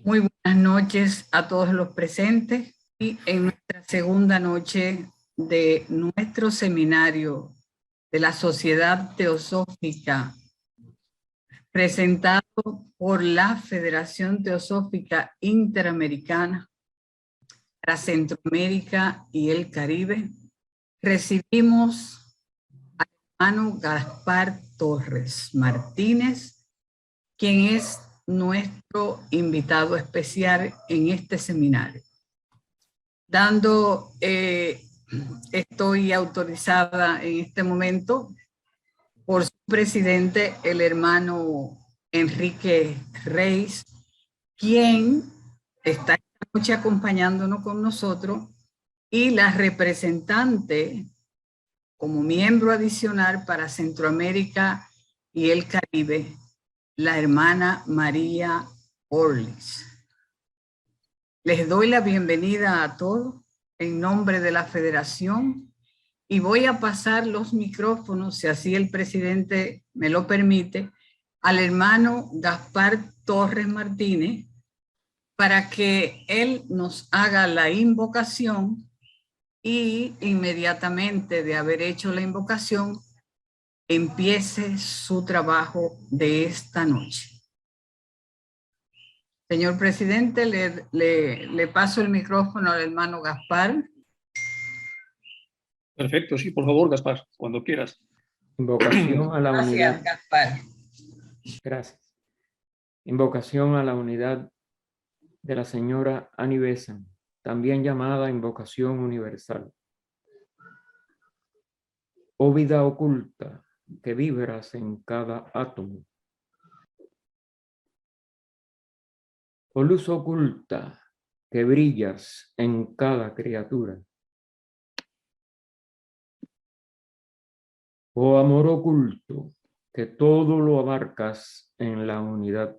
Muy buenas noches a todos los presentes y en nuestra segunda noche de nuestro seminario de la Sociedad Teosófica, presentado por la Federación Teosófica Interamericana para Centroamérica y el Caribe, recibimos al hermano Gaspar Torres Martínez, quien es nuestro invitado especial en este seminario. Estoy autorizada en este momento por su presidente, el hermano Enrique Reis, quien está esta noche acompañándonos con nosotros, y la representante como miembro adicional para Centroamérica y el Caribe, la hermana María Orlis. Les doy la bienvenida a todos en nombre de la Federación y voy a pasar los micrófonos, si así el presidente me lo permite, al hermano Gaspar Torres Martínez para que él nos haga la invocación y inmediatamente de haber hecho la invocación empiece su trabajo de esta noche. Señor presidente, le paso el micrófono al hermano Gaspar. Perfecto, sí, por favor, Gaspar, cuando quieras. Invocación a la unidad. Gracias, Gaspar. Gracias. Invocación a la unidad de la señora Annie Besant, también llamada invocación universal. Oh vida oculta que vibras en cada átomo. Oh luz oculta que brillas en cada criatura. Oh amor oculto que todo lo abarcas en la unidad.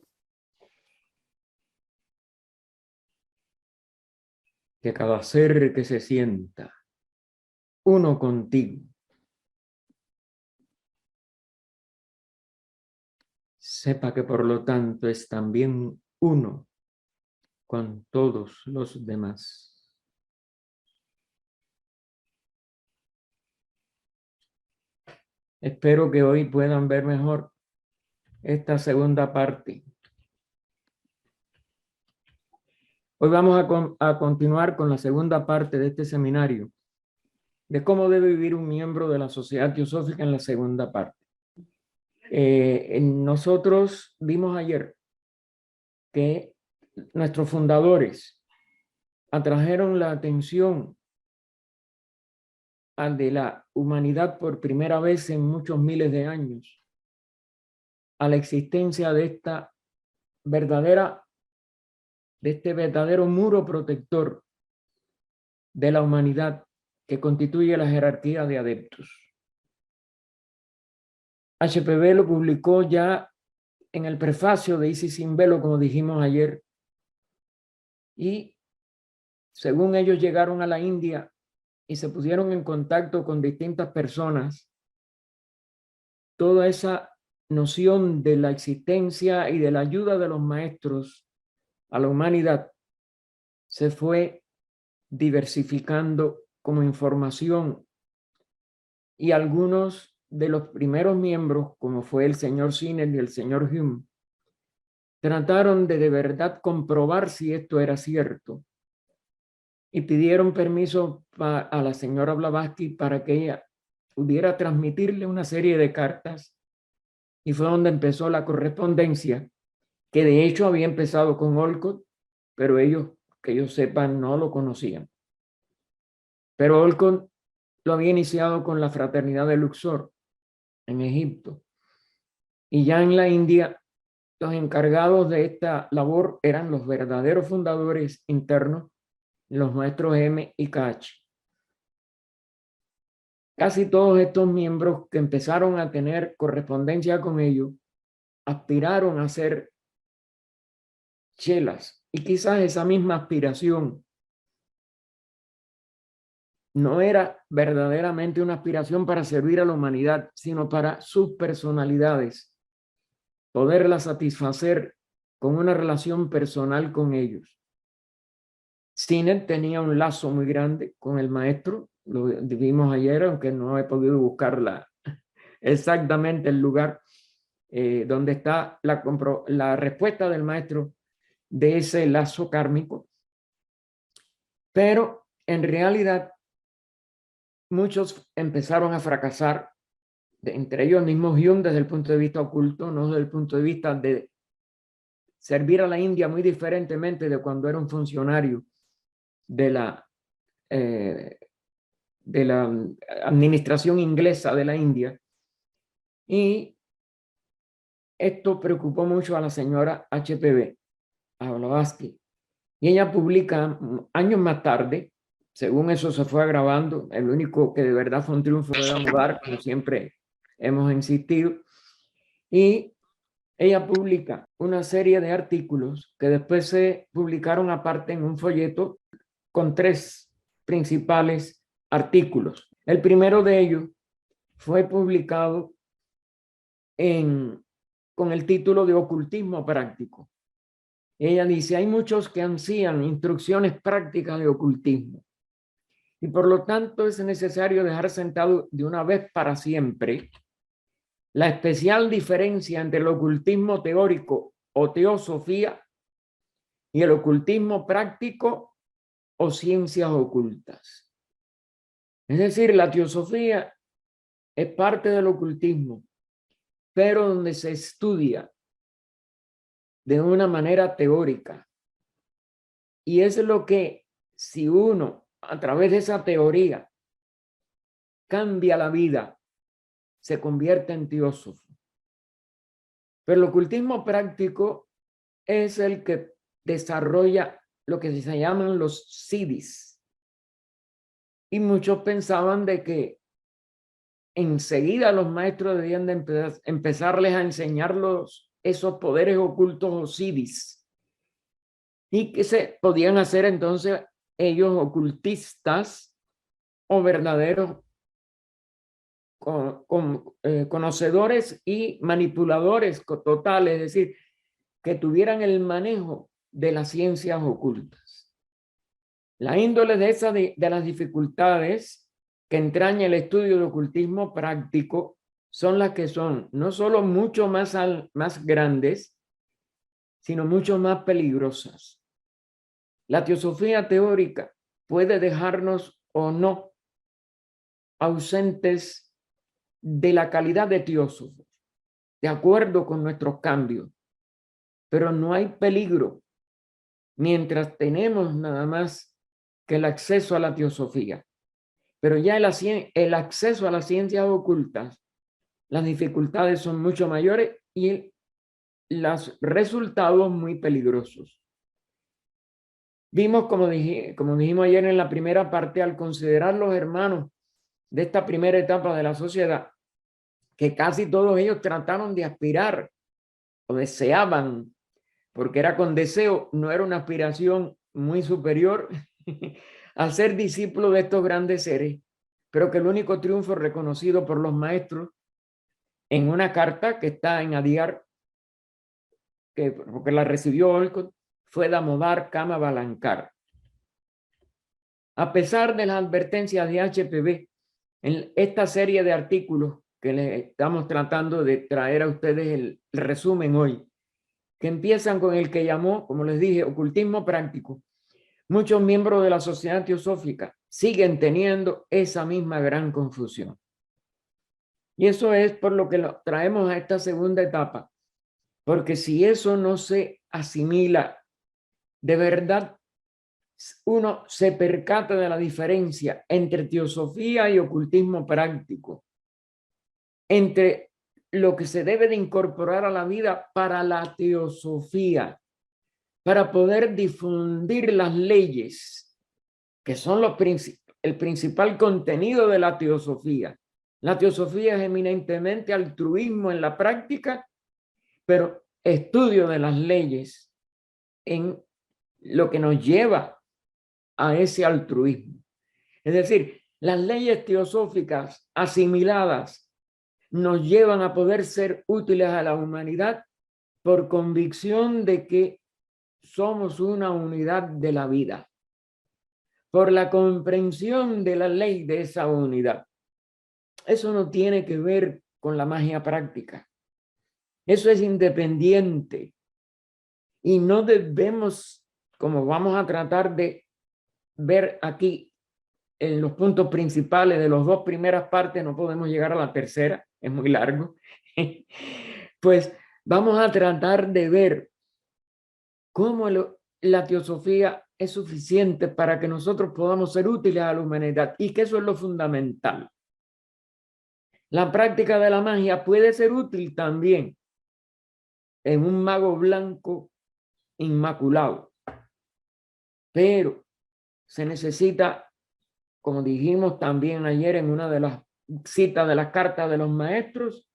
Que cada ser que se sienta uno contigo sepa que por lo tanto es también uno con todos los demás. Espero que hoy puedan ver mejor esta segunda parte. Hoy vamos a continuar con la segunda parte de este seminario, de cómo debe vivir un miembro de la Sociedad Teosófica en la segunda parte. Nosotros vimos ayer que nuestros fundadores atrajeron la atención al de la humanidad por primera vez en muchos miles de años, a la existencia de este verdadero muro protector de la humanidad que constituye la jerarquía de adeptos. HPB lo publicó ya en el prefacio de Isis sin velo, como dijimos ayer, y según ellos llegaron a la India y se pusieron en contacto con distintas personas, toda esa noción de la existencia y de la ayuda de los maestros a la humanidad se fue diversificando como información, y algunos de los primeros miembros, como fue el señor Sinnel y el señor Hume, trataron de verdad comprobar si esto era cierto y pidieron permiso a la señora Blavatsky para que ella pudiera transmitirle una serie de cartas, y fue donde empezó la correspondencia, que de hecho había empezado con Olcott, pero ellos, que ellos sepan, no lo conocían. Pero Olcott lo había iniciado con la fraternidad de Luxor en Egipto, y ya en la India los encargados de esta labor eran los verdaderos fundadores internos, los maestros M y KH. Casi todos estos miembros que empezaron a tener correspondencia con ellos aspiraron a ser chelas, y quizás esa misma aspiración no era verdaderamente una aspiración para servir a la humanidad, sino para sus personalidades, poderla satisfacer con una relación personal con ellos. Sinnett tenía un lazo muy grande con el maestro, lo vimos ayer, aunque no he podido buscar exactamente el lugar donde está la respuesta del maestro de ese lazo kármico. Pero en realidad muchos empezaron a fracasar, entre ellos mismos Jung desde el punto de vista oculto, no desde el punto de vista de servir a la India muy diferentemente de cuando era un funcionario de la administración inglesa de la India. Y esto preocupó mucho a la señora HPV, a Blavatsky. Y ella publica años más tarde, según eso se fue agravando, el único que de verdad fue un triunfo era mudar, como siempre hemos insistido. Y ella publica una serie de artículos que después se publicaron aparte en un folleto con 3 principales artículos. El primero de ellos fue publicado con el título de Ocultismo Práctico. Ella dice, hay muchos que ansían instrucciones prácticas de ocultismo y por lo tanto es necesario dejar sentado de una vez para siempre la especial diferencia entre el ocultismo teórico o teosofía y el ocultismo práctico o ciencias ocultas. Es decir, la teosofía es parte del ocultismo, pero donde se estudia de una manera teórica. Y es lo que, si uno, a través de esa teoría, cambia la vida, se convierte en teósofo. Pero el ocultismo práctico es el que desarrolla lo que se llaman los siddhis. Y muchos pensaban de que enseguida los maestros debían de empezarles a enseñarlos esos poderes ocultos o siddhis. Y que se podían hacer entonces ellos ocultistas o verdaderos conocedores y manipuladores totales, es decir, que tuvieran el manejo de las ciencias ocultas. La índole de las dificultades que entraña el estudio de ocultismo práctico son las que son no solo mucho más grandes, sino mucho más peligrosas. La teosofía teórica puede dejarnos o no ausentes de la calidad de teósofos, de acuerdo con nuestros cambios, pero no hay peligro mientras tenemos nada más que el acceso a la teosofía. Pero ya el acceso a las ciencias ocultas, las dificultades son mucho mayores y los resultados muy peligrosos. Vimos, como dijimos ayer en la primera parte, al considerar los hermanos de esta primera etapa de la sociedad, que casi todos ellos trataron de aspirar o deseaban, porque era con deseo, no era una aspiración muy superior a ser discípulo de estos grandes seres, pero que el único triunfo reconocido por los maestros en una carta que está en Adyar, porque la recibió Olcott, fue Damodar Kama Balankar. A pesar de las advertencias de HPV, en esta serie de artículos que les estamos tratando de traer a ustedes el resumen hoy, que empiezan con el que llamó, como les dije, ocultismo práctico, muchos miembros de la sociedad teosófica siguen teniendo esa misma gran confusión. Y eso es por lo que lo traemos a esta segunda etapa, porque si eso no se asimila, de verdad uno se percata de la diferencia entre teosofía y ocultismo práctico, entre lo que se debe de incorporar a la vida para la teosofía, para poder difundir las leyes, que son el principal contenido de la teosofía. La teosofía es eminentemente altruismo en la práctica, pero estudio de las leyes en lo que nos lleva a ese altruismo. Es decir, las leyes teosóficas asimiladas nos llevan a poder ser útiles a la humanidad por convicción de que somos una unidad de la vida, por la comprensión de la ley de esa unidad. Eso no tiene que ver con la magia práctica. Eso es independiente y no debemos, como vamos a tratar de ver aquí en los puntos principales de las dos primeras partes, no podemos llegar a la tercera, es muy largo, pues vamos a tratar de ver cómo la teosofía es suficiente para que nosotros podamos ser útiles a la humanidad y que eso es lo fundamental. La práctica de la magia puede ser útil también en un mago blanco inmaculado, pero se necesita, como dijimos también ayer en una de las citas de las cartas de los maestros,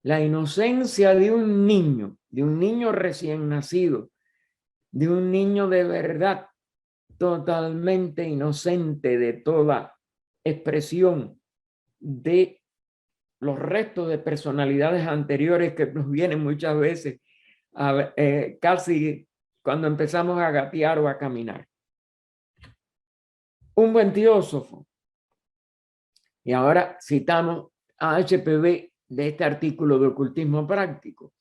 la inocencia de un niño recién nacido, de un niño de verdad, totalmente inocente de toda expresión de los restos de personalidades anteriores que nos vienen muchas veces casi cuando empezamos a gatear o a caminar. Un buen teósofo. Y ahora citamos a HPB de este artículo de ocultismo práctico.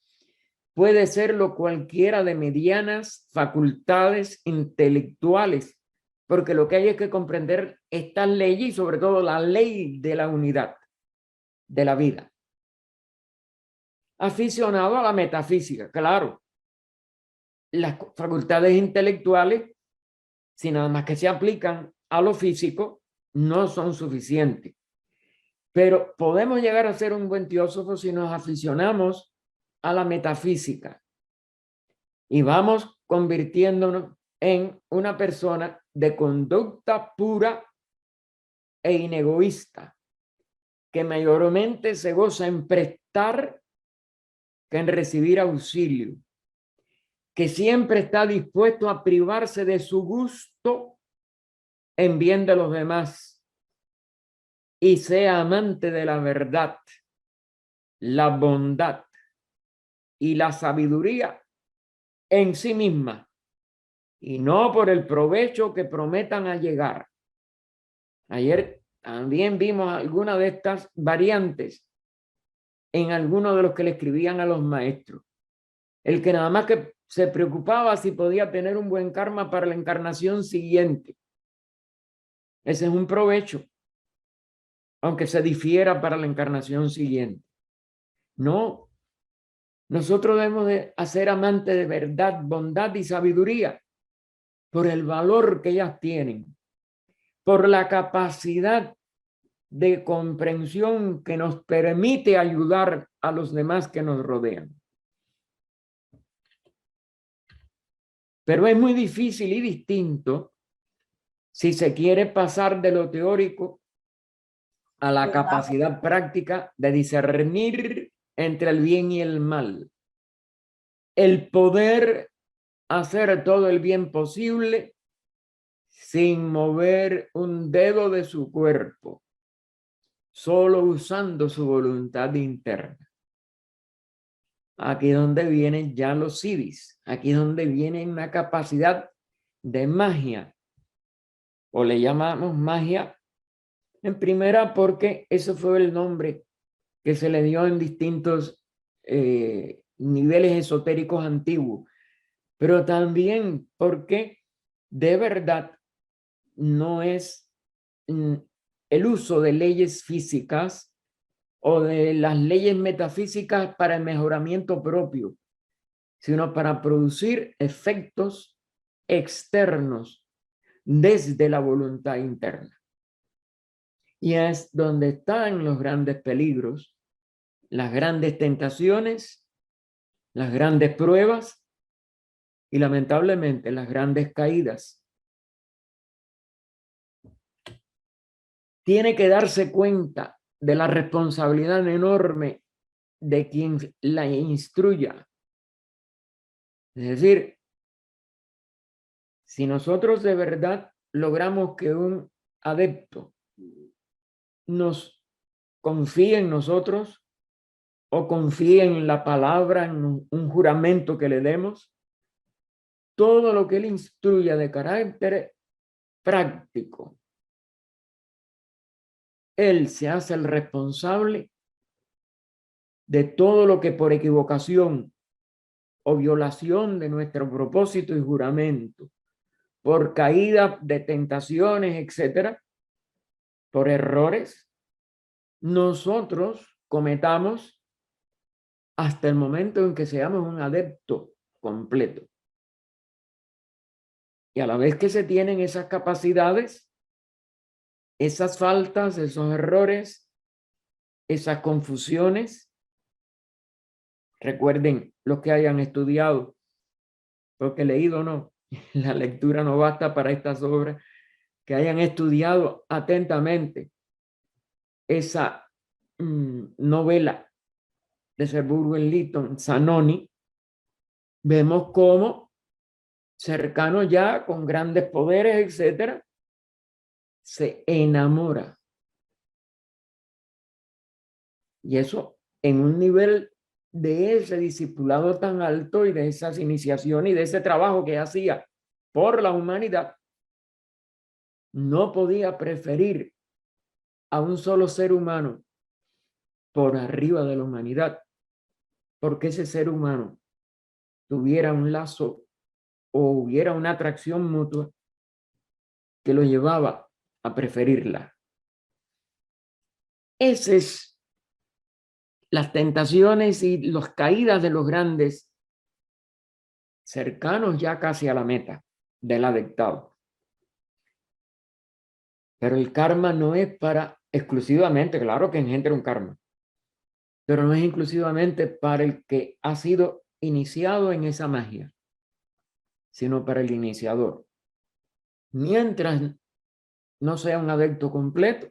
Puede serlo cualquiera de medianas facultades intelectuales, porque lo que hay es que comprender estas leyes y sobre todo la ley de la unidad de la vida. Aficionado a la metafísica, claro. Las facultades intelectuales, si nada más que se aplican a lo físico, no son suficientes. Pero podemos llegar a ser un buen teósofo si nos aficionamos a la metafísica y vamos convirtiéndonos en una persona de conducta pura e inegoísta, que mayormente se goza en prestar que en recibir auxilio, que siempre está dispuesto a privarse de su gusto en bien de los demás y sea amante de la verdad, la bondad y la sabiduría en sí misma y no por el provecho que prometan allegar. Ayer también vimos algunas de estas variantes en algunos de los que le escribían a los maestros. El que nada más que se preocupaba si podía tener un buen karma para la encarnación siguiente. Ese es un provecho, aunque se difiera para la encarnación siguiente. No, nosotros debemos de ser amantes de verdad, bondad y sabiduría por el valor que ellas tienen, por la capacidad de comprensión que nos permite ayudar a los demás que nos rodean. Pero es muy difícil y distinto si se quiere pasar de lo teórico a la capacidad práctica de discernir entre el bien y el mal. El poder hacer todo el bien posible sin mover un dedo de su cuerpo, solo usando su voluntad interna. Aquí es donde vienen ya los siddhis, aquí es donde viene una capacidad de magia, o le llamamos magia en primera porque ese fue el nombre que se le dio en distintos niveles esotéricos antiguos, pero también porque de verdad no es el uso de leyes físicas o de las leyes metafísicas para el mejoramiento propio, sino para producir efectos externos desde la voluntad interna. Y es donde están los grandes peligros, las grandes tentaciones, las grandes pruebas y lamentablemente las grandes caídas. Tiene que darse cuenta de la responsabilidad enorme de quien la instruya. Es decir, si nosotros de verdad logramos que un adepto nos confíe en nosotros o confíe en la palabra, en un juramento que le demos. Todo lo que él instruya de carácter práctico, él se hace el responsable de todo lo que por equivocación o violación de nuestro propósito y juramento, por caída de tentaciones, etcétera, por errores, nosotros cometamos hasta el momento en que seamos un adepto completo. Y a la vez que se tienen esas capacidades, esas faltas, esos errores, esas confusiones, recuerden los que hayan estudiado, porque leído no, la lectura no basta para estas obras, que hayan estudiado atentamente esa novela de Sir Burwell Lytton, Zanoni, vemos cómo cercano ya con grandes poderes, etcétera, se enamora. Y eso en un nivel de ese discipulado tan alto y de esas iniciaciones y de ese trabajo que hacía por la humanidad, no podía preferir a un solo ser humano por arriba de la humanidad, porque ese ser humano tuviera un lazo o hubiera una atracción mutua que lo llevaba a preferirla. Esas es las tentaciones y las caídas de los grandes cercanos ya casi a la meta del adectado. Pero el karma no es para exclusivamente, claro que engendra un karma, pero no es exclusivamente para el que ha sido iniciado en esa magia, sino para el iniciador. Mientras no sea un adepto completo,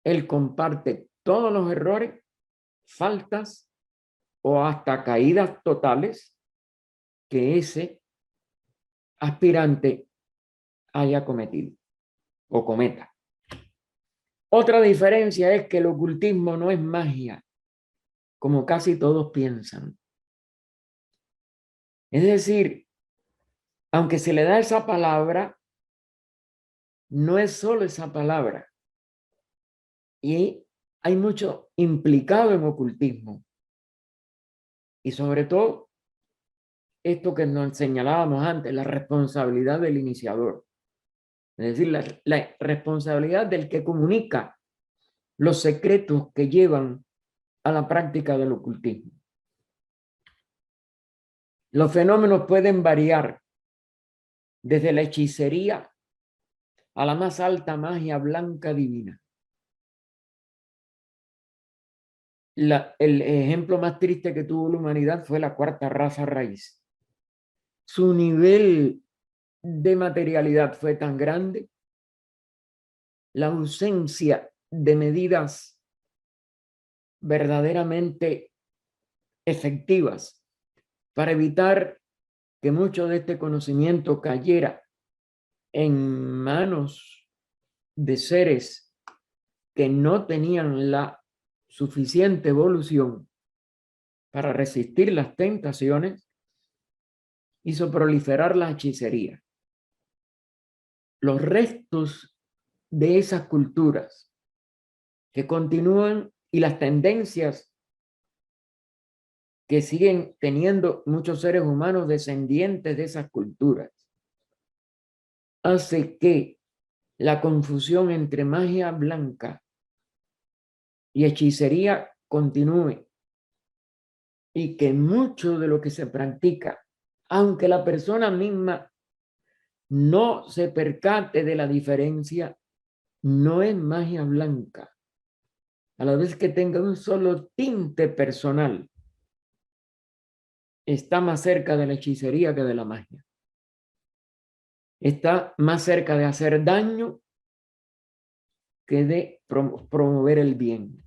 él comparte todos los errores, faltas o hasta caídas totales que ese aspirante haya cometido o cometa. Otra diferencia es que el ocultismo no es magia, como casi todos piensan. Es decir, aunque se le da esa palabra, no es solo esa palabra. Y hay mucho implicado en ocultismo. Y sobre todo, esto que nos señalábamos antes, la responsabilidad del iniciador. Es decir, la responsabilidad del que comunica los secretos que llevan a la práctica del ocultismo. Los fenómenos pueden variar desde la hechicería a la más alta magia blanca divina. El ejemplo más triste que tuvo la humanidad fue la cuarta raza raíz. Su nivel de materialidad fue tan grande, la ausencia de medidas verdaderamente efectivas para evitar que mucho de este conocimiento cayera en manos de seres que no tenían la suficiente evolución para resistir las tentaciones, hizo proliferar la hechicería. Los restos de esas culturas que continúan y las tendencias que siguen teniendo muchos seres humanos descendientes de esas culturas, hace que la confusión entre magia blanca y hechicería continúe y que mucho de lo que se practica, aunque la persona misma no se percate de la diferencia, no es magia blanca, a la vez que tenga un solo tinte personal, está más cerca de la hechicería que de la magia. Está más cerca de hacer daño que de promover el bien.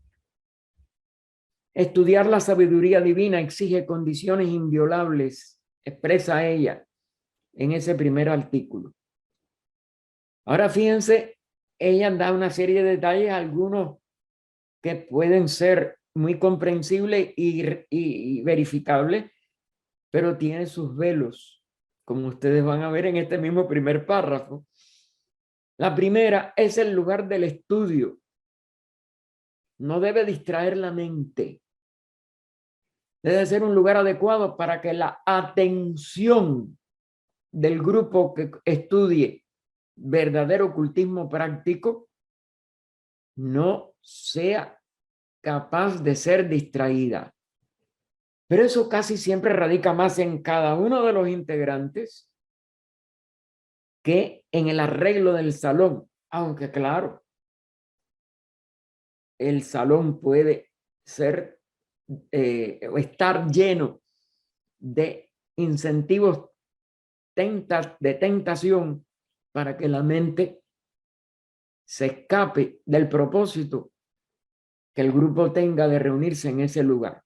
Estudiar la sabiduría divina exige condiciones inviolables, expresa ella en ese primer artículo. Ahora fíjense, ella da una serie de detalles, algunos que pueden ser muy comprensible y verificable, pero tiene sus velos, como ustedes van a ver en este mismo primer párrafo. La primera es el lugar del estudio. No debe distraer la mente. Debe ser un lugar adecuado para que la atención del grupo que estudie verdadero ocultismo práctico no sea capaz de ser distraída. Pero eso casi siempre radica más en cada uno de los integrantes que en el arreglo del salón. Aunque claro, el salón puede ser o estar lleno de incentivos de tentación para que la mente se escape del propósito que el grupo tenga de reunirse en ese lugar.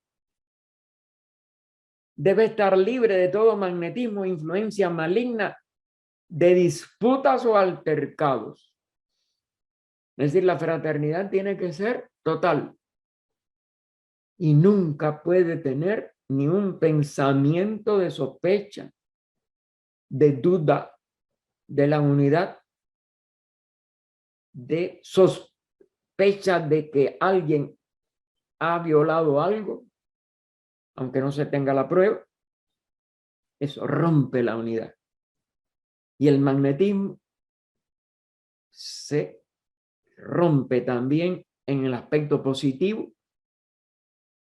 Debe estar libre de todo magnetismo e influencia maligna de disputas o altercados. Es decir, la fraternidad tiene que ser total y nunca puede tener ni un pensamiento de sospecha, de duda de la unidad, de sospecha de que alguien ha violado algo, aunque no se tenga la prueba. Eso rompe la unidad. Y el magnetismo se rompe también en el aspecto positivo,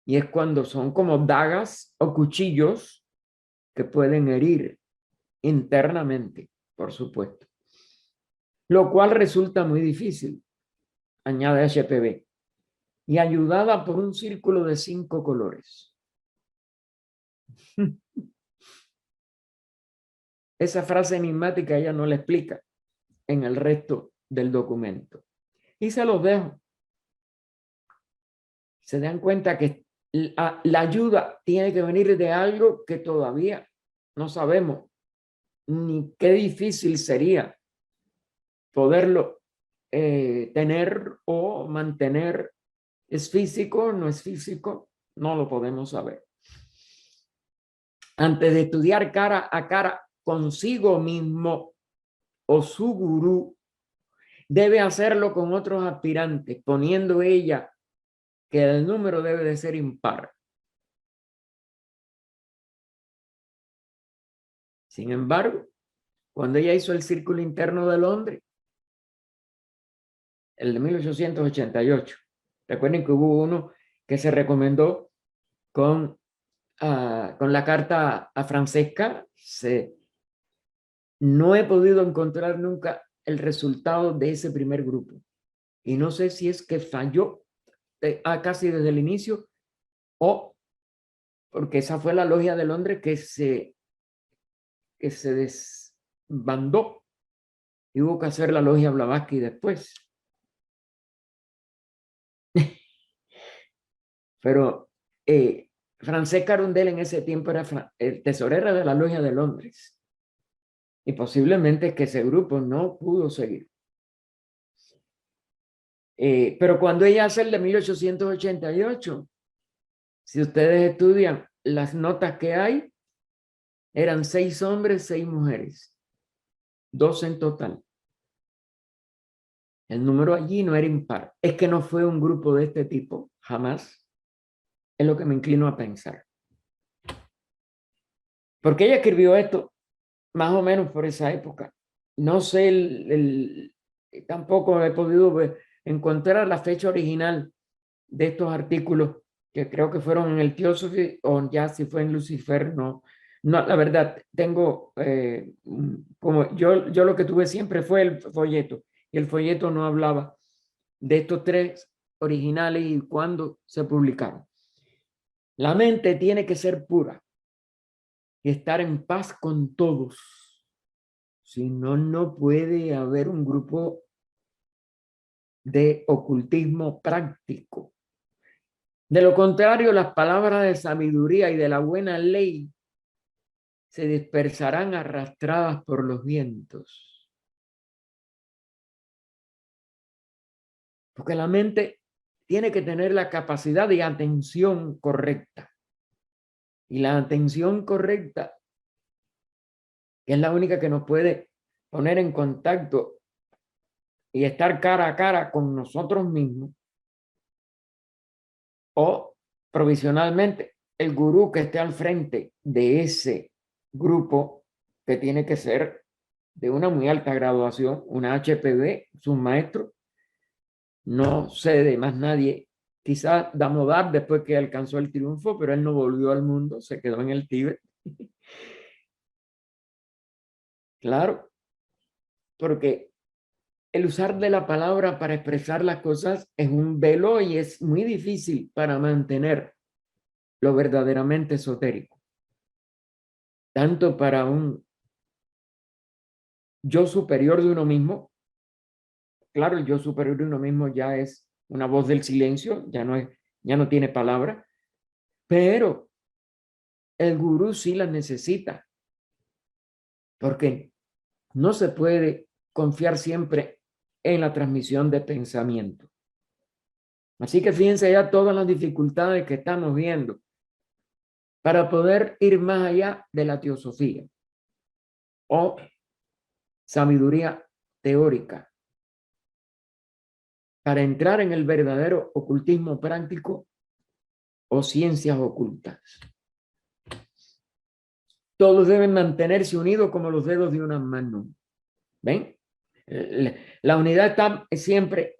y es cuando son como dagas o cuchillos que pueden herir internamente, por supuesto. Lo cual resulta muy difícil, añade HPB, y ayudada por un círculo de 5 colores. Esa frase enigmática ella no la explica en el resto del documento. Y se los dejo. Se dan cuenta que la ayuda tiene que venir de algo que todavía no sabemos ni qué difícil sería poderlo tener o mantener. ¿Es físico? ¿No es físico? No lo podemos saber. Antes de estudiar cara a cara consigo mismo o su gurú, debe hacerlo con otros aspirantes, poniendo ella que el número debe de ser impar. Sin embargo, cuando ella hizo el Círculo Interno de Londres, el de 1888, recuerden que hubo uno que se recomendó con la carta a Francesca. No he podido encontrar nunca el resultado de ese primer grupo. Y no sé si es que falló casi desde el inicio o porque esa fue la logia de Londres que se desbandó y hubo que hacer la logia Blavatsky después. Pero Francesca Arundel en ese tiempo era tesorera de la logia de Londres. Y posiblemente es que ese grupo no pudo seguir. Pero cuando ella hace el de 1888, si ustedes estudian las notas que hay, eran 6 hombres, 6 mujeres, 12 en total. El número allí no era impar. Es que no fue un grupo de este tipo, jamás. Es lo que me inclino a pensar. Porque ella escribió esto más o menos por esa época. No sé, tampoco he podido encontrar la fecha original de estos artículos, que creo que fueron en el Theosophy o ya si fue en Lucifer, no, la verdad, tengo, como yo lo que tuve siempre fue el folleto, y el folleto no hablaba de estos 3 originales y cuándo se publicaron. La mente tiene que ser pura y estar en paz con todos. Si no, no puede haber un grupo de ocultismo práctico. De lo contrario, las palabras de sabiduría y de la buena ley se dispersarán arrastradas por los vientos. Porque la mente tiene que tener la capacidad de atención correcta. Y la atención correcta, que es la única que nos puede poner en contacto y estar cara a cara con nosotros mismos, o provisionalmente el gurú que esté al frente de ese grupo, que tiene que ser de una muy alta graduación, una HPV, su maestro, no sé de más nadie, quizás Damodar después que alcanzó el triunfo, pero él no volvió al mundo, se quedó en el Tíbet. Claro, porque el usar de la palabra para expresar las cosas es un velo y es muy difícil para mantener lo verdaderamente esotérico. Tanto para un yo superior de uno mismo, claro, el yo superior de uno mismo ya es una voz del silencio, ya no tiene palabra, pero el gurú sí la necesita, porque no se puede confiar siempre en la transmisión de pensamiento. Así que fíjense ya todas las dificultades que estamos viendo para poder ir más allá de la teosofía o sabiduría teórica, para entrar en el verdadero ocultismo práctico o ciencias ocultas. Todos deben mantenerse unidos como los dedos de una mano. ¿Ven? La unidad está siempre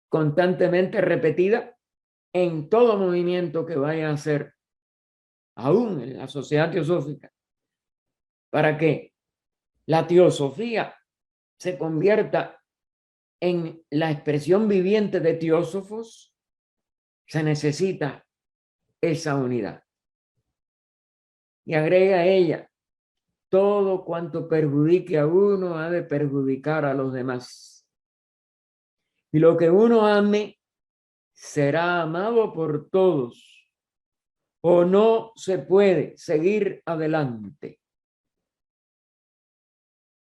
constantemente repetida en todo movimiento que vaya a hacer, aún en la sociedad teosófica, para que la teosofía se convierta en la expresión viviente de teósofos. Se necesita esa unidad. Y agrega a ella: todo cuanto perjudique a uno ha de perjudicar a los demás. Y lo que uno ame será amado por todos, o no se puede seguir adelante,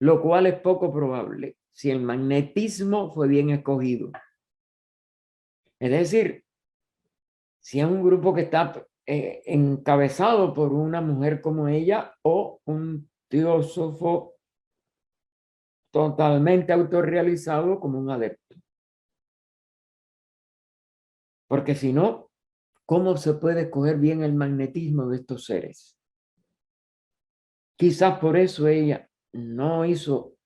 lo cual es poco probable si el magnetismo fue bien escogido. Es decir, si es un grupo que está encabezado por una mujer como ella o un teósofo totalmente autorrealizado como un adepto. Porque si no, ¿cómo se puede escoger bien el magnetismo de estos seres? Quizás por eso ella no hizo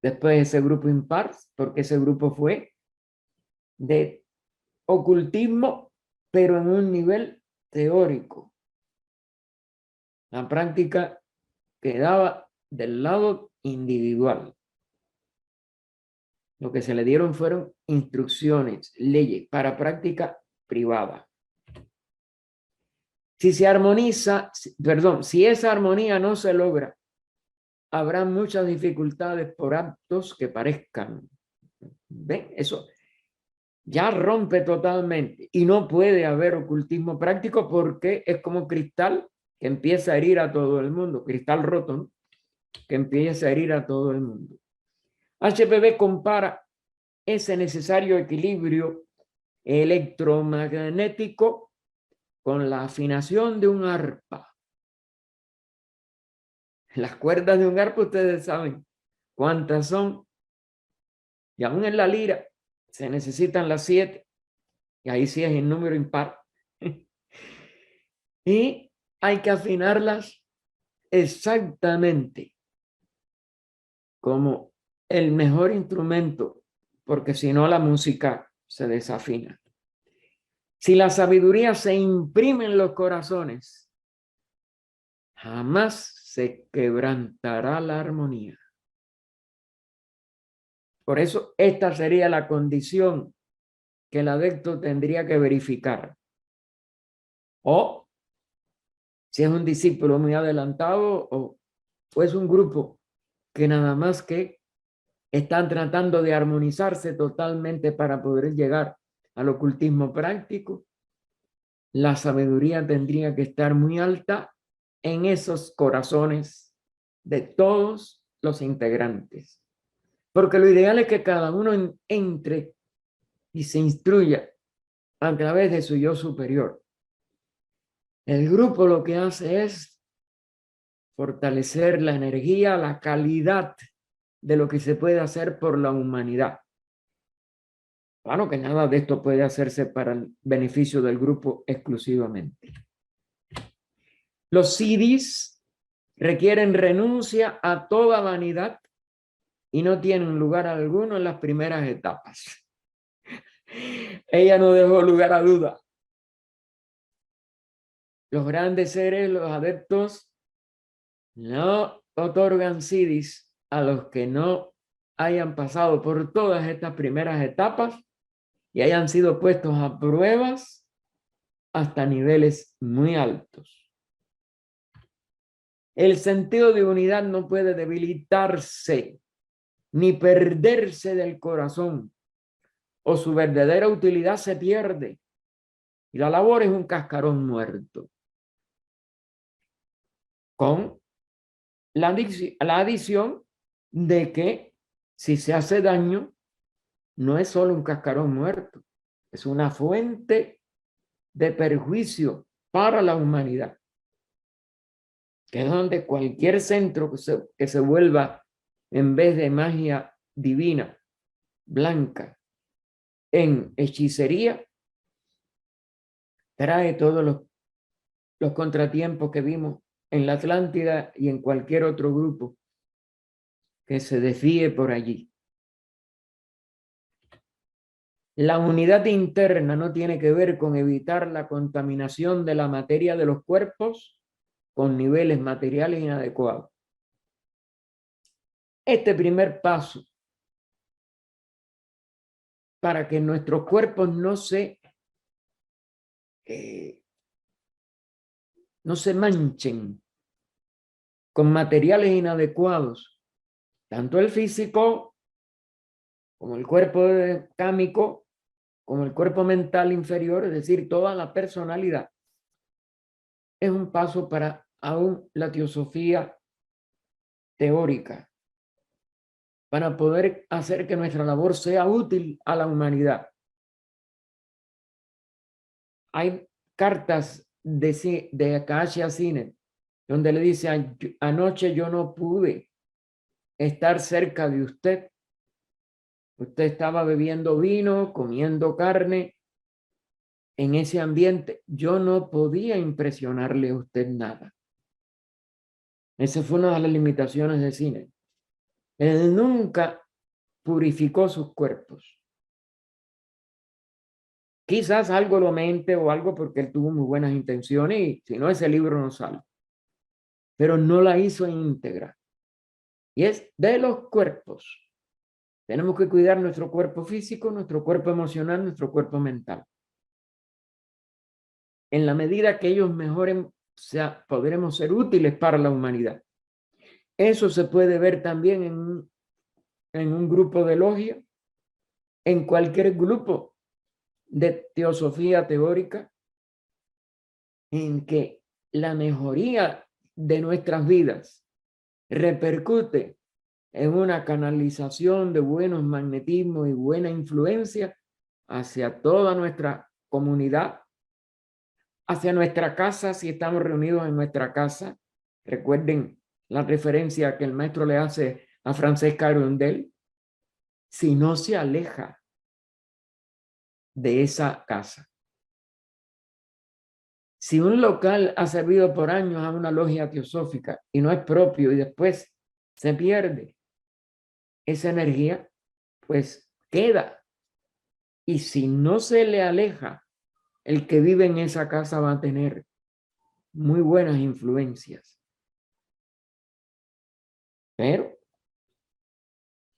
después ese grupo impar, porque ese grupo fue de ocultismo, pero en un nivel teórico. La práctica quedaba del lado individual. Lo que se le dieron fueron instrucciones, leyes para práctica privada. Si se armoniza, si esa armonía no se logra, habrá muchas dificultades por actos que parezcan. ¿Ven? Eso ya rompe totalmente y no puede haber ocultismo práctico, porque es como cristal que empieza a herir a todo el mundo, cristal roto, ¿no? Que empieza a herir a todo el mundo. HPV compara ese necesario equilibrio electromagnético con la afinación de un arpa. Las cuerdas de un arpa, ustedes saben cuántas son, y aún en la lira se necesitan las 7, y ahí sí es el número impar. Y hay que afinarlas exactamente como el mejor instrumento, porque si no la música se desafina. Si la sabiduría se imprime en los corazones, jamás se quebrantará la armonía. Por eso esta sería la condición que el adepto tendría que verificar. O si es un discípulo muy adelantado, o es un grupo que nada más que están tratando de armonizarse totalmente para poder llegar al ocultismo práctico, la sabiduría tendría que estar muy alta en esos corazones de todos los integrantes. Porque lo ideal es que cada uno entre y se instruya a través de su yo superior. El grupo lo que hace es fortalecer la energía, la calidad de lo que se puede hacer por la humanidad. Claro que nada de esto puede hacerse para el beneficio del grupo exclusivamente. Los siddhis requieren renuncia a toda vanidad y no tienen lugar alguno en las primeras etapas. Ella no dejó lugar a duda. Los grandes seres, los adeptos, no otorgan siddhis a los que no hayan pasado por todas estas primeras etapas y hayan sido puestos a pruebas hasta niveles muy altos. El sentido de unidad no puede debilitarse ni perderse del corazón, o su verdadera utilidad se pierde y la labor es un cascarón muerto. Con la adición de que si se hace daño, no es solo un cascarón muerto, es una fuente de perjuicio para la humanidad, que es donde cualquier centro que se vuelva, en vez de magia divina, blanca, en hechicería, trae todos los contratiempos que vimos en la Atlántida y en cualquier otro grupo que se desvíe por allí. La unidad interna no tiene que ver con evitar la contaminación de la materia de los cuerpos con niveles materiales inadecuados. Este primer paso para que nuestros cuerpos no se manchen con materiales inadecuados, tanto el físico como el cuerpo cámico, como el cuerpo mental inferior, es decir, toda la personalidad, es un paso para aún la teosofía teórica, para poder hacer que nuestra labor sea útil a la humanidad. Hay cartas de Akasha Sine, donde le dice: anoche yo no pude estar cerca de usted. Usted estaba bebiendo vino, comiendo carne. En ese ambiente yo no podía impresionarle a usted nada. Esa fue una de las limitaciones de Sine. Él nunca purificó sus cuerpos. Quizás algo lo mente o algo porque él tuvo muy buenas intenciones y si no, ese libro no sale. Pero no la hizo íntegra. Y es de los cuerpos. Tenemos que cuidar nuestro cuerpo físico, nuestro cuerpo emocional, nuestro cuerpo mental. En la medida que ellos mejoren, podremos ser útiles para la humanidad. Eso se puede ver también en un grupo de logia, en cualquier grupo de teosofía teórica, en que la mejoría de nuestras vidas repercute en una canalización de buenos magnetismos y buena influencia hacia toda nuestra comunidad, hacia nuestra casa, si estamos reunidos en nuestra casa. Recuerden la referencia que el maestro le hace a Francesca Arundel. Si no se aleja de esa casa. Si un local ha servido por años a una logia teosófica y no es propio y después se pierde, esa energía pues queda. Y si no se le aleja, el que vive en esa casa va a tener muy buenas influencias. Pero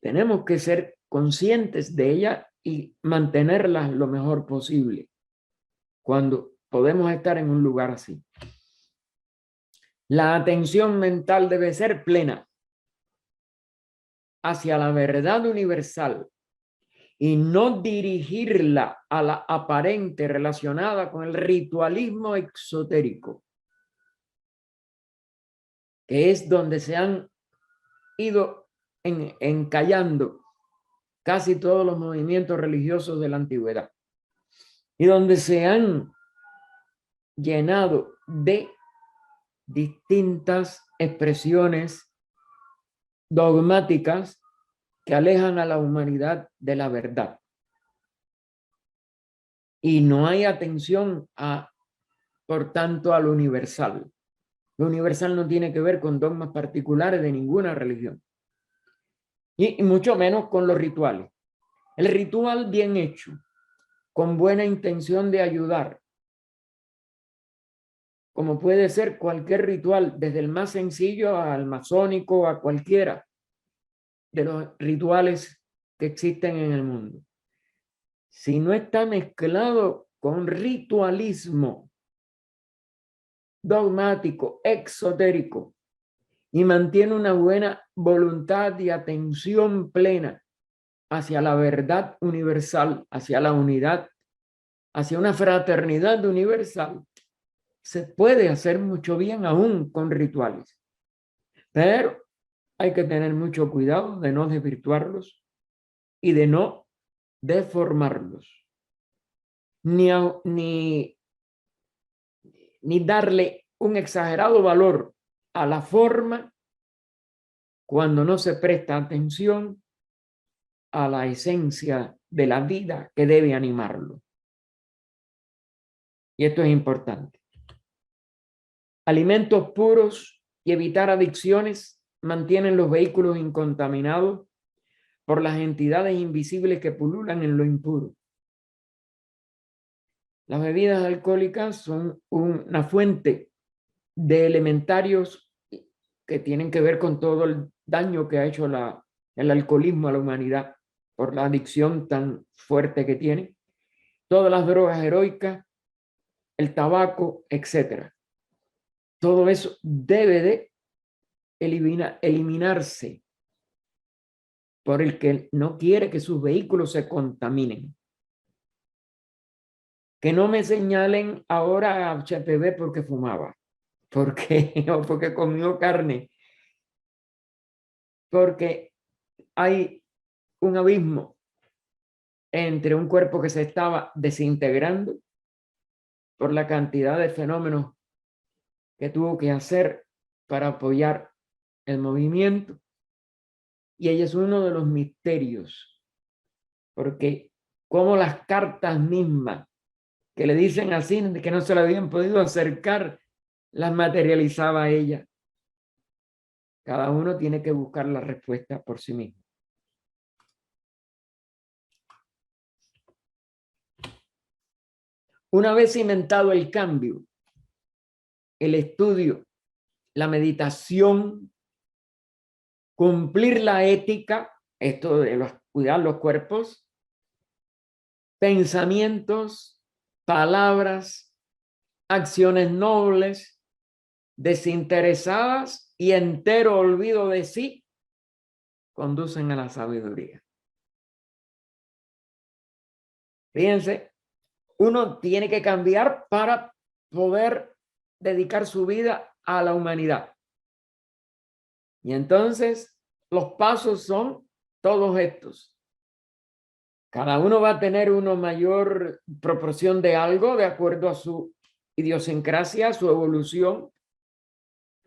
tenemos que ser conscientes de ella y mantenerlas lo mejor posible cuando podemos estar en un lugar así. La atención mental debe ser plena hacia la verdad universal y no dirigirla a la aparente relacionada con el ritualismo exotérico, que es donde se han ido encallando casi todos los movimientos religiosos de la antigüedad y donde se han llenado de distintas expresiones dogmáticas que alejan a la humanidad de la verdad. Y no hay atención por tanto, a lo universal. Lo universal no tiene que ver con dogmas particulares de ninguna religión. Y mucho menos con los rituales. El ritual bien hecho, con buena intención de ayudar, como puede ser cualquier ritual, desde el más sencillo al masónico, a cualquiera de los rituales que existen en el mundo. Si no está mezclado con ritualismo dogmático, exotérico, y mantiene una buena voluntad y atención plena hacia la verdad universal, hacia la unidad, hacia una fraternidad universal, se puede hacer mucho bien aún con rituales. Pero hay que tener mucho cuidado de no desvirtuarlos y de no deformarlos. Ni darle un exagerado valor a la forma cuando no se presta atención a la esencia de la vida que debe animarlo. Y esto es importante. Alimentos puros y evitar adicciones mantienen los vehículos incontaminados por las entidades invisibles que pululan en lo impuro. Las bebidas alcohólicas son una fuente de elementarios que tienen que ver con todo el daño que ha hecho el alcoholismo a la humanidad por la adicción tan fuerte que tiene. Todas las drogas heroicas, el tabaco, etcétera. Todo eso debe de eliminarse por el que no quiere que sus vehículos se contaminen. Que no me señalen ahora a HPV porque fumaba, o porque comió carne, porque hay un abismo entre un cuerpo que se estaba desintegrando por la cantidad de fenómenos que tuvo que hacer para apoyar el movimiento. Y ella es uno de los misterios, porque como las cartas mismas que le dicen así, que no se le habían podido acercar, las materializaba ella. Cada uno tiene que buscar la respuesta por sí mismo. Una vez cimentado el cambio, el estudio, la meditación, cumplir la ética, esto de cuidar los cuerpos, pensamientos, palabras, acciones nobles, desinteresadas y entero olvido de sí, conducen a la sabiduría. Fíjense, uno tiene que cambiar para poder dedicar su vida a la humanidad. Y entonces los pasos son todos estos. Cada uno va a tener una mayor proporción de algo de acuerdo a su idiosincrasia, su evolución,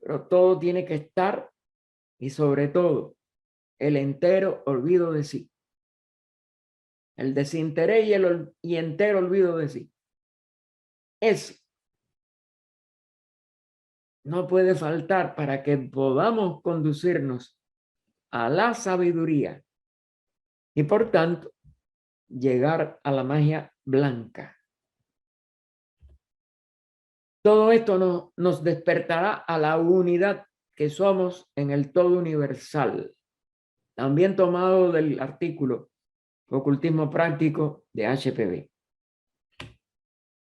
pero todo tiene que estar, y sobre todo, el entero olvido de sí. El desinterés y entero olvido de sí. Eso no puede faltar para que podamos conducirnos a la sabiduría y, por tanto, llegar a la magia blanca. Todo esto nos despertará a la unidad que somos en el todo universal. También tomado del artículo Ocultismo Práctico de HPV.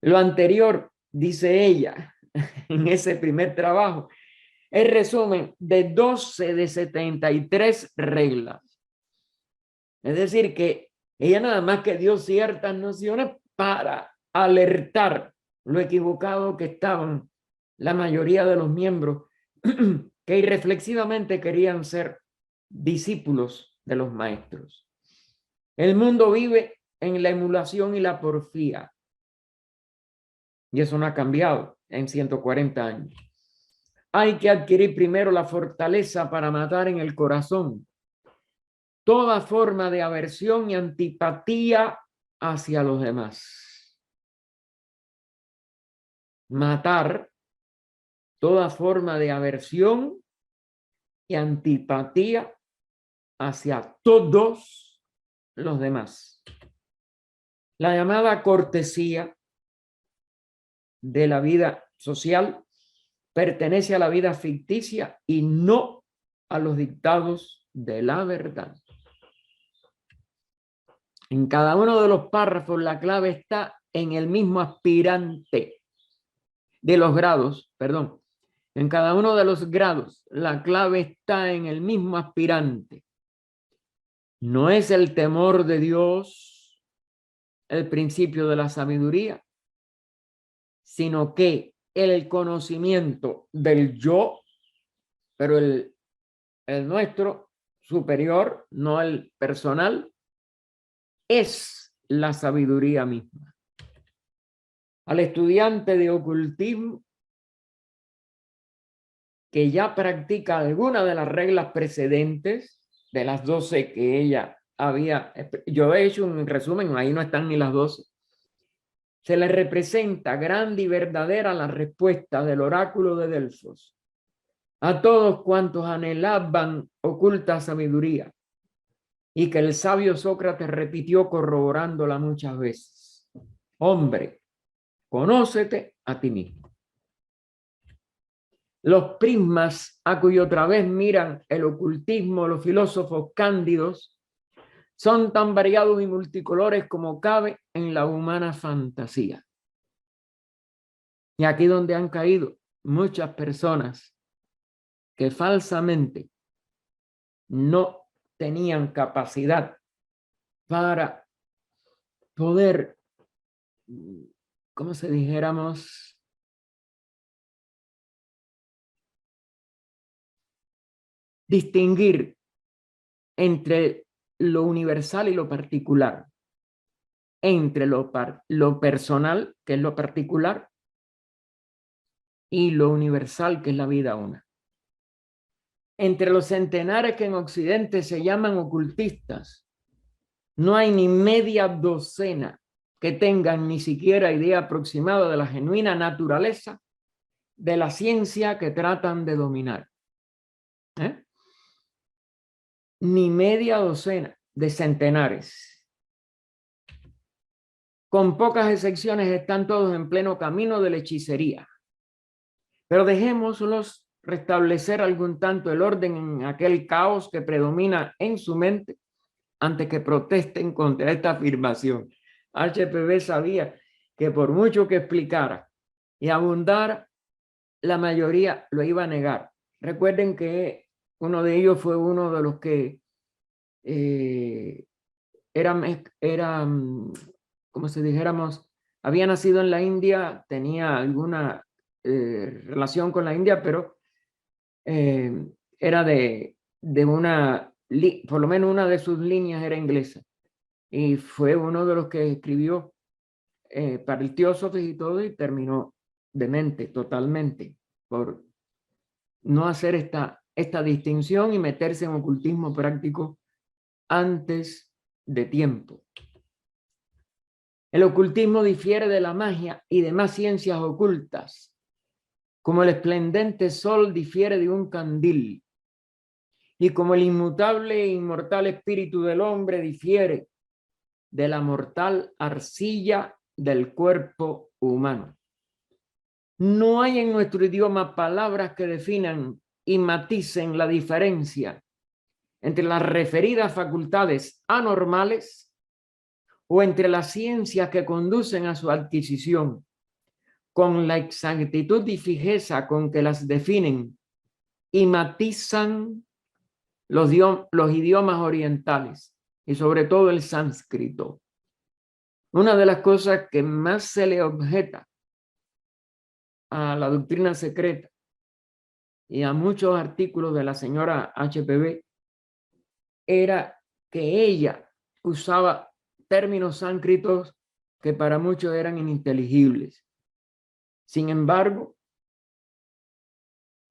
Lo anterior, dice ella, en ese primer trabajo, es resumen de 12 de 73 reglas. Es decir, que ella nada más que dio ciertas nociones para alertar lo equivocado que estaban la mayoría de los miembros que irreflexivamente querían ser discípulos de los maestros. El mundo vive en la emulación y la porfía. Y eso no ha cambiado en 140 años. Hay que adquirir primero la fortaleza para matar en el corazón toda forma de aversión y antipatía hacia los demás. Matar toda forma de aversión y antipatía hacia todos los demás. La llamada cortesía de la vida social pertenece a la vida ficticia y no a los dictados de la verdad. En cada uno de los párrafos la clave está en el mismo aspirante de los grados, perdón. En cada uno de los grados la clave está en el mismo aspirante. No es el temor de Dios el principio de la sabiduría, sino que el conocimiento del yo, pero el nuestro superior, no el personal, es la sabiduría misma. Al estudiante de ocultismo que ya practica alguna de las reglas precedentes, de las 12 que ella había, yo he hecho un resumen, ahí no están ni las 12, se le representa grande y verdadera la respuesta del oráculo de Delfos a todos cuantos anhelaban oculta sabiduría, y que el sabio Sócrates repitió corroborándola muchas veces. Hombre, conócete a ti mismo. Los prismas a cuyo través miran el ocultismo, los filósofos cándidos, son tan variados y multicolores como cabe en la humana fantasía. Y aquí donde han caído muchas personas que falsamente no tenían capacidad para poder, como si dijéramos, distinguir entre lo universal y lo particular, entre lo personal, que es lo particular, y lo universal, que es la vida una. Entre los centenares que en Occidente se llaman ocultistas, no hay ni media docena que tengan ni siquiera idea aproximada de la genuina naturaleza de la ciencia que tratan de dominar. Ni media docena de centenares. Con pocas excepciones están todos en pleno camino de la hechicería. Pero dejémoslos restablecer algún tanto el orden en aquel caos que predomina en su mente antes que protesten contra esta afirmación. HPV sabía que por mucho que explicara y abundara, la mayoría lo iba a negar. Recuerden que uno de ellos fue uno de los que era, como si dijéramos, había nacido en la India, tenía alguna relación con la India, pero era de una, por lo menos una de sus líneas era inglesa. Y fue uno de los que escribió para el Teósofos y todo, y terminó demente totalmente por no hacer esta distinción y meterse en ocultismo práctico antes de tiempo. El ocultismo difiere de la magia y demás ciencias ocultas, como el esplendente sol difiere de un candil, y como el inmutable e inmortal espíritu del hombre difiere de la mortal arcilla del cuerpo humano. No hay en nuestro idioma palabras que definan y maticen la diferencia entre las referidas facultades anormales o entre las ciencias que conducen a su adquisición, con la exactitud y fijeza con que las definen y matizan los idiomas orientales y sobre todo el sánscrito. Una de las cosas que más se le objeta a la doctrina secreta y a muchos artículos de la señora HPV era que ella usaba términos sánscritos que para muchos eran ininteligibles. Sin embargo,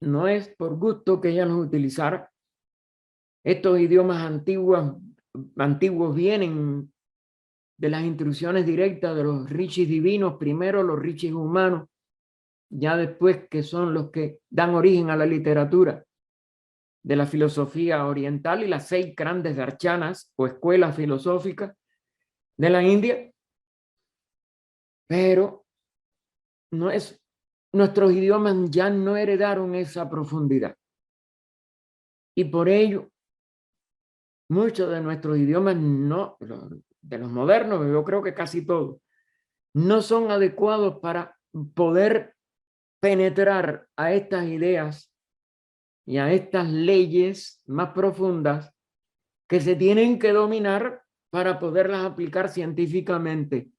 no es por gusto que ella los utilizara. Estos idiomas antiguos vienen de las instrucciones directas de los rishis divinos, primero los rishis humanos, ya después que son los que dan origen a la literatura de la filosofía oriental y las 6 grandes darshanas o escuelas filosóficas de la India. Pero nuestros idiomas ya no heredaron esa profundidad. Y por ello, muchos de nuestros idiomas, de los modernos, yo creo que casi todos, no son adecuados para poder penetrar a estas ideas y a estas leyes más profundas que se tienen que dominar para poderlas aplicar científicamente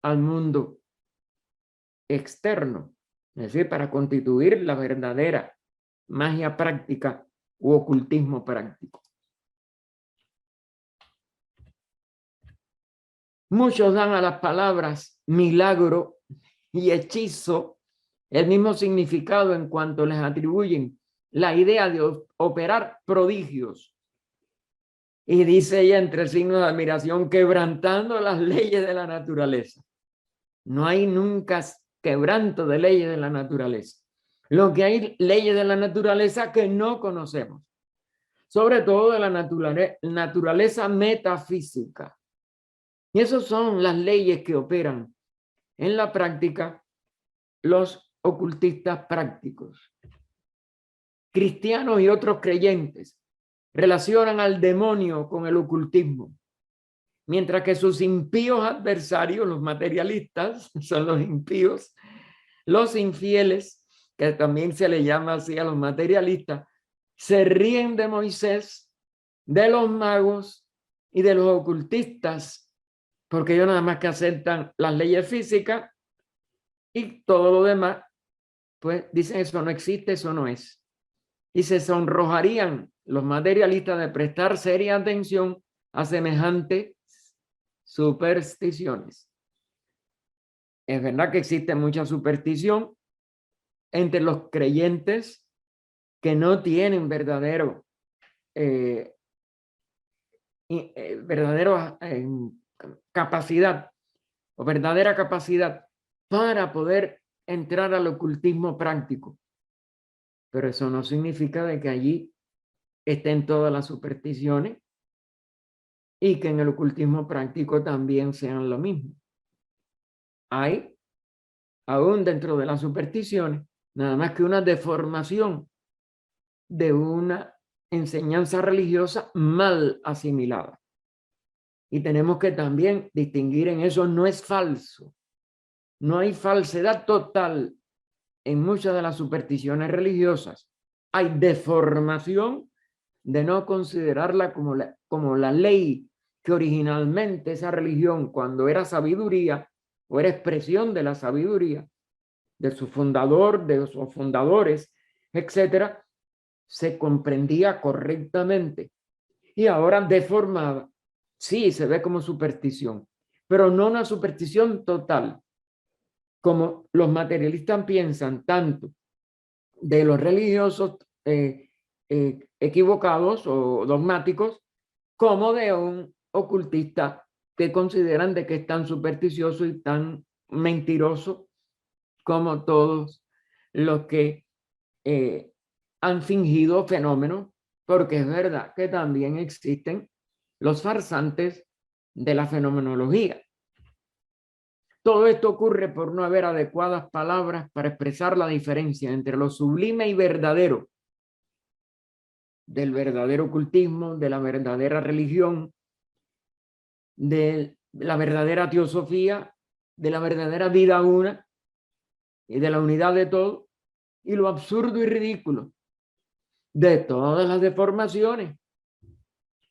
al mundo externo, es decir, para constituir la verdadera magia práctica u ocultismo práctico. Muchos dan a las palabras milagro y hechizo el mismo significado en cuanto les atribuyen la idea de operar prodigios. Y dice ella entre signos de admiración, quebrantando las leyes de la naturaleza. No hay nunca quebranto de leyes de la naturaleza. Lo que hay leyes de la naturaleza que no conocemos, sobre todo de la naturaleza metafísica. Y esas son las leyes que operan en la práctica los ocultistas prácticos. Cristianos y otros creyentes relacionan al demonio con el ocultismo, mientras que sus impíos adversarios, los materialistas, son los impíos, los infieles, que también se le llama así a los materialistas, se ríen de Moisés, de los magos y de los ocultistas, porque ellos nada más que aceptan las leyes físicas y todo lo demás, pues dicen eso no existe, eso no es. Y se sonrojarían los materialistas de prestar seria atención a semejantes supersticiones. Es verdad que existe mucha superstición entre los creyentes que no tienen verdadera capacidad o verdadera capacidad para poder entrar al ocultismo práctico. Pero eso no significa de que allí estén todas las supersticiones y que en el ocultismo práctico también sean lo mismo. Hay, aún dentro de las supersticiones, nada más que una deformación de una enseñanza religiosa mal asimilada. Y tenemos que también distinguir en eso, no es falso. No hay falsedad total en muchas de las supersticiones religiosas. Hay deformación de no considerarla como la ley que originalmente esa religión, cuando era sabiduría o era expresión de la sabiduría de su fundador, de sus fundadores, etcétera, se comprendía correctamente. Y ahora deformada, sí, se ve como superstición, pero no una superstición total, como los materialistas piensan tanto de los religiosos equivocados o dogmáticos, como de un ocultista que consideran de que es tan supersticioso y tan mentiroso como todos los que han fingido fenómenos, porque es verdad que también existen los farsantes de la fenomenología. Todo esto ocurre por no haber adecuadas palabras para expresar la diferencia entre lo sublime y verdadero, del verdadero ocultismo, de la verdadera religión, de la verdadera teosofía, de la verdadera vida una y de la unidad de todo, y lo absurdo y ridículo de todas las deformaciones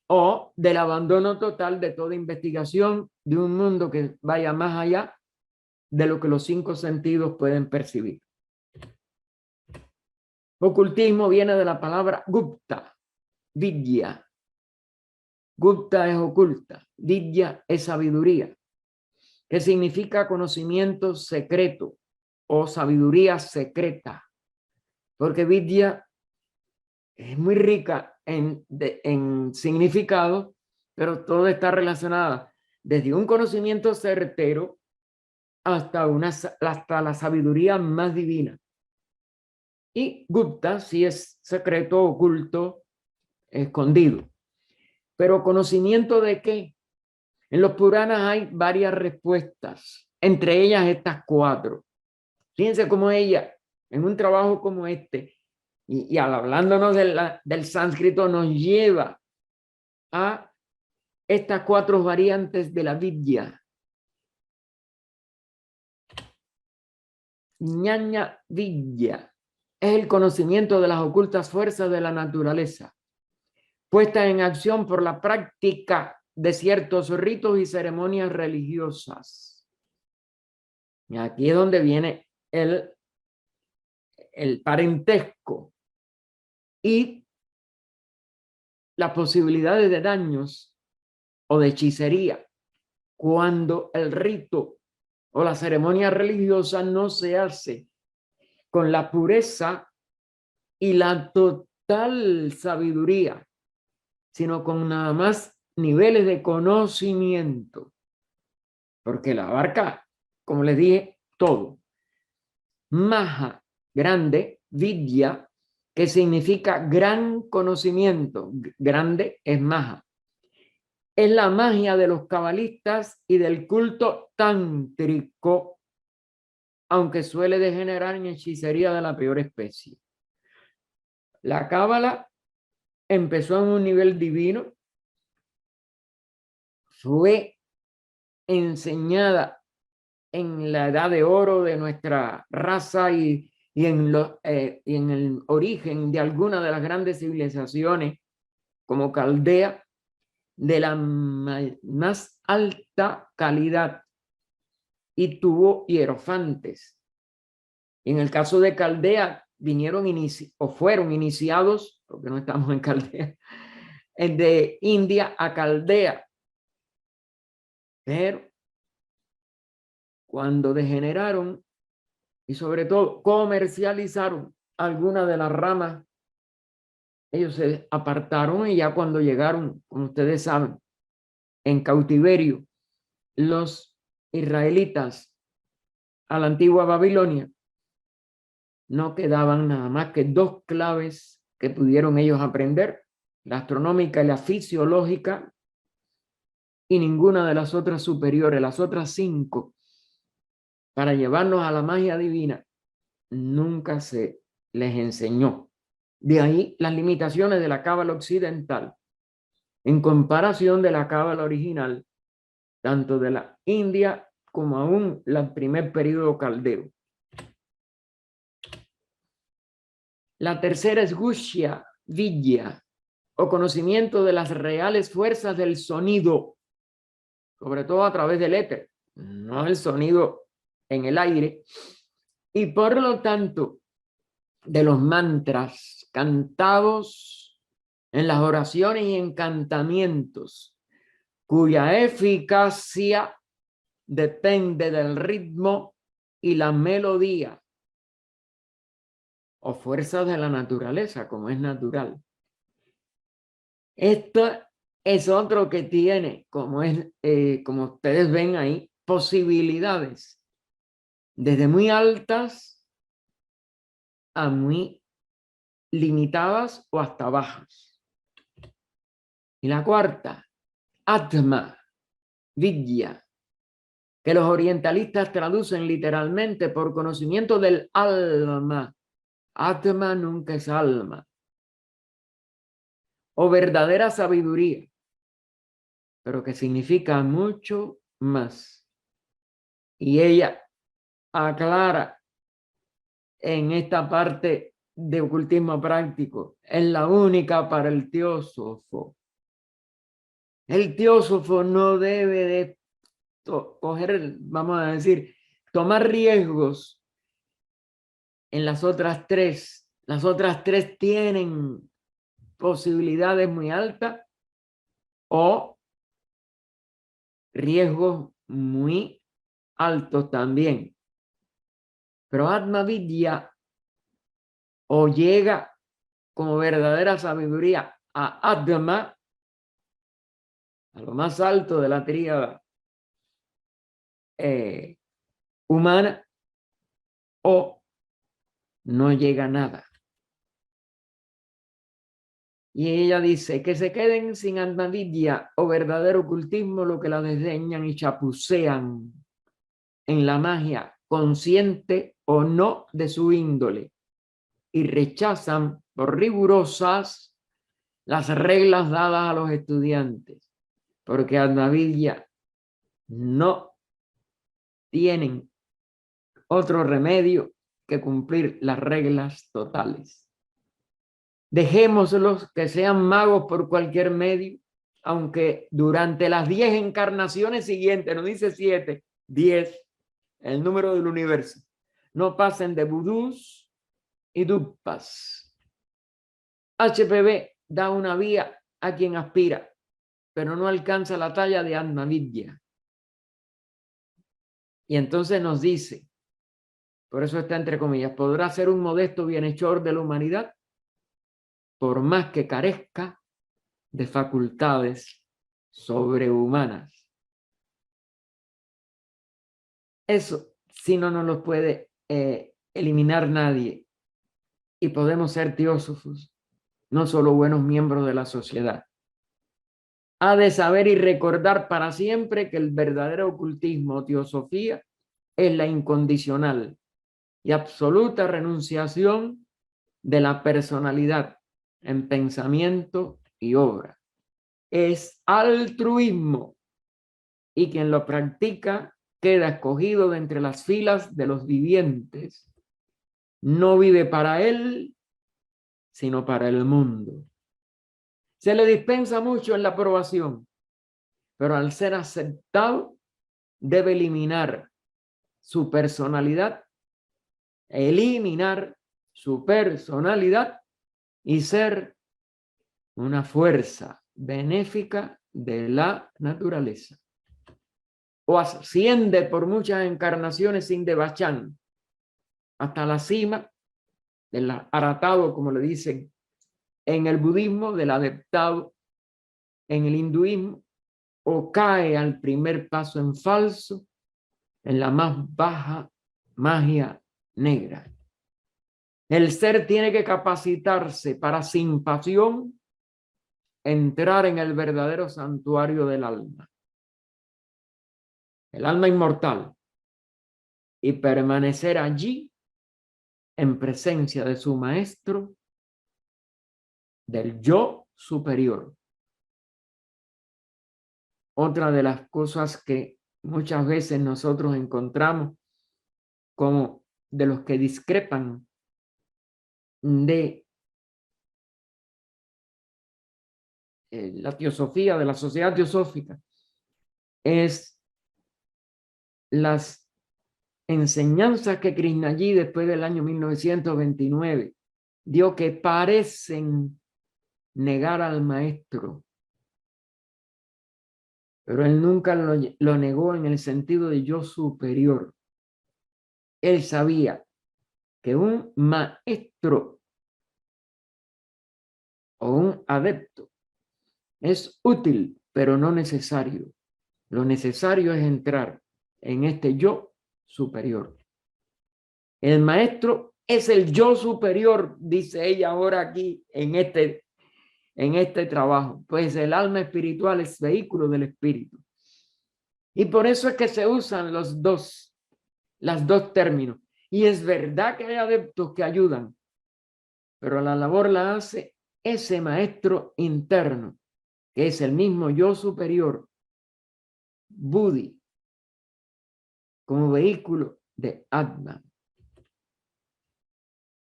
o del abandono total de toda investigación de un mundo que vaya más allá de lo que los 5 sentidos pueden percibir. Ocultismo viene de la palabra Gupta, Vidya. Gupta es oculta, Vidya es sabiduría, que significa conocimiento secreto o sabiduría secreta, porque Vidya es muy rica en significado, pero todo está relacionado desde un conocimiento certero hasta la sabiduría más divina. Y Gupta sí es secreto, oculto, escondido. Pero ¿conocimiento de qué? En los Puranas hay varias respuestas, entre ellas estas 4. Fíjense cómo ella, en un trabajo como este, y al hablándonos del sánscrito, nos lleva a estas 4 variantes de la Vidya. Ñaña Vidya es el conocimiento de las ocultas fuerzas de la naturaleza, puesta en acción por la práctica de ciertos ritos y ceremonias religiosas. Y aquí es donde viene el parentesco y las posibilidades de daños o de hechicería cuando el rito o la ceremonia religiosa no se hace con la pureza y la total sabiduría, sino con nada más niveles de conocimiento, porque la abarca, como les dije, todo. Maha, grande, Vidya, que significa gran conocimiento, grande es Maha. Es la magia de los cabalistas y del culto tántrico, aunque suele degenerar en hechicería de la peor especie. La cábala empezó en un nivel divino, fue enseñada en la edad de oro de nuestra raza y en el origen de alguna de las grandes civilizaciones como Caldea, de la más alta calidad, y tuvo hierofantes. En el caso de Caldea vinieron o fueron iniciados, porque no estamos en Caldea, de India a Caldea, pero cuando degeneraron y sobre todo comercializaron algunas de las ramas, ellos se apartaron, y ya cuando llegaron, como ustedes saben, en cautiverio los israelitas a la antigua Babilonia, no quedaban nada más que 2 claves que pudieron ellos aprender: la astronómica y la fisiológica, y ninguna de las otras superiores. Las otras 5, para llevarnos a la magia divina, nunca se les enseñó. De ahí las limitaciones de la cábala occidental en comparación de la cábala original, tanto de la India como aún el primer periodo caldeo. La tercera es Gushya Vidya, o conocimiento de las reales fuerzas del sonido, sobre todo a través del éter, no el sonido en el aire, y por lo tanto de los mantras cantados en las oraciones y encantamientos, cuya eficacia depende del ritmo y la melodía o fuerzas de la naturaleza, como es natural. Esto es otro que tiene, como ustedes ven ahí, posibilidades desde muy altas a muy limitadas o hasta bajas. Y la cuarta, Atma Vidya, que los orientalistas traducen literalmente por conocimiento del alma. Atma nunca es alma. O verdadera sabiduría, pero que significa mucho más. Y ella aclara en esta parte de ocultismo práctico, es la única para el teósofo. El teósofo no debe de coger, vamos a decir, tomar riesgos en las otras 3. Las otras 3 tienen posibilidades muy altas o riesgos muy altos también. Pero Atma Vidya o llega como verdadera sabiduría a Atma, a lo más alto de la tríada humana, o no llega a nada. Y ella dice que se queden sin Atma Vidya o verdadero ocultismo lo que la desdeñan y chapucean en la magia consciente o no de su índole y rechazan por rigurosas las reglas dadas a los estudiantes, porque Atma Vidya no tienen otro remedio que cumplir las reglas totales. Dejémoslos que sean magos por cualquier medio, aunque durante las 10 encarnaciones siguientes, no dice 7, 10, el número del universo, no pasen de vudús y dupas. HPV da una vía a quien aspira, pero no alcanza la talla de Atma Vidya. Y entonces nos dice, por eso está entre comillas, podrá ser un modesto bienhechor de la humanidad, por más que carezca de facultades sobrehumanas. Eso sí no nos lo puede eliminar nadie. Y podemos ser teósofos, no solo buenos miembros de la sociedad. Ha de saber y recordar para siempre que el verdadero ocultismo o teosofía es la incondicional y absoluta renunciación de la personalidad en pensamiento y obra. Es altruismo y quien lo practica queda escogido de entre las filas de los vivientes. No vive para él, sino para el mundo. Se le dispensa mucho en la aprobación, pero al ser aceptado debe eliminar su personalidad, y ser una fuerza benéfica de la naturaleza. O asciende por muchas encarnaciones sin devachan hasta la cima del aratado, como le dicen en el budismo, del adeptado en el hinduismo, o cae al primer paso en falso en la más baja magia negra. El ser tiene que capacitarse para sin pasión entrar en el verdadero santuario del alma, el alma inmortal, y permanecer allí en presencia de su maestro, del yo superior. Otra de las cosas que muchas veces nosotros encontramos como de los que discrepan de la teosofía, de la sociedad teosófica, es las enseñanzas que Krishnajī después del año 1929 dio, que parecen negar al maestro, pero él nunca lo negó en el sentido de yo superior. Él sabía que un maestro o un adepto es útil, pero no necesario. Lo necesario es entrar en este yo superior. El maestro es el yo superior, dice ella ahora aquí en este trabajo. Pues el alma espiritual es vehículo del espíritu. Y por eso es que se usan los dos términos. Y es verdad que hay adeptos que ayudan, pero la labor la hace ese maestro interno, que es el mismo yo superior, Buddhi, como vehículo de Atman.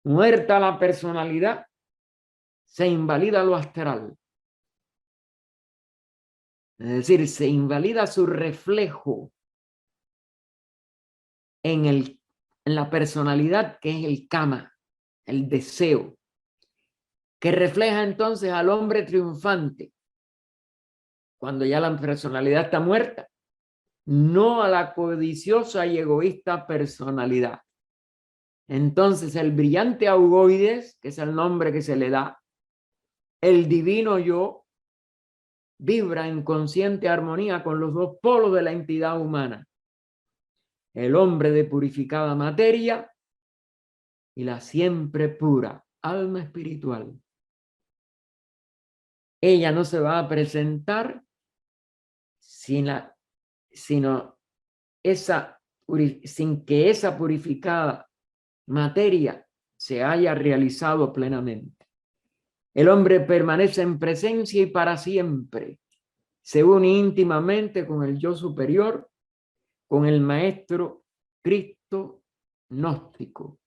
Muerta la personalidad, se invalida lo astral. Es decir, se invalida su reflejo en la personalidad, que es el kama, el deseo, que refleja entonces al hombre triunfante, cuando ya la personalidad está muerta, no a la codiciosa y egoísta personalidad. Entonces el brillante augoides, que es el nombre que se le da, el divino yo, vibra en consciente armonía con los dos polos de la entidad humana, el hombre de purificada materia y la siempre pura alma espiritual. Ella no se va a presentar sin que esa purificada materia se haya realizado plenamente. El hombre permanece en presencia y para siempre. Se une íntimamente con el yo superior, con el maestro Cristo gnóstico.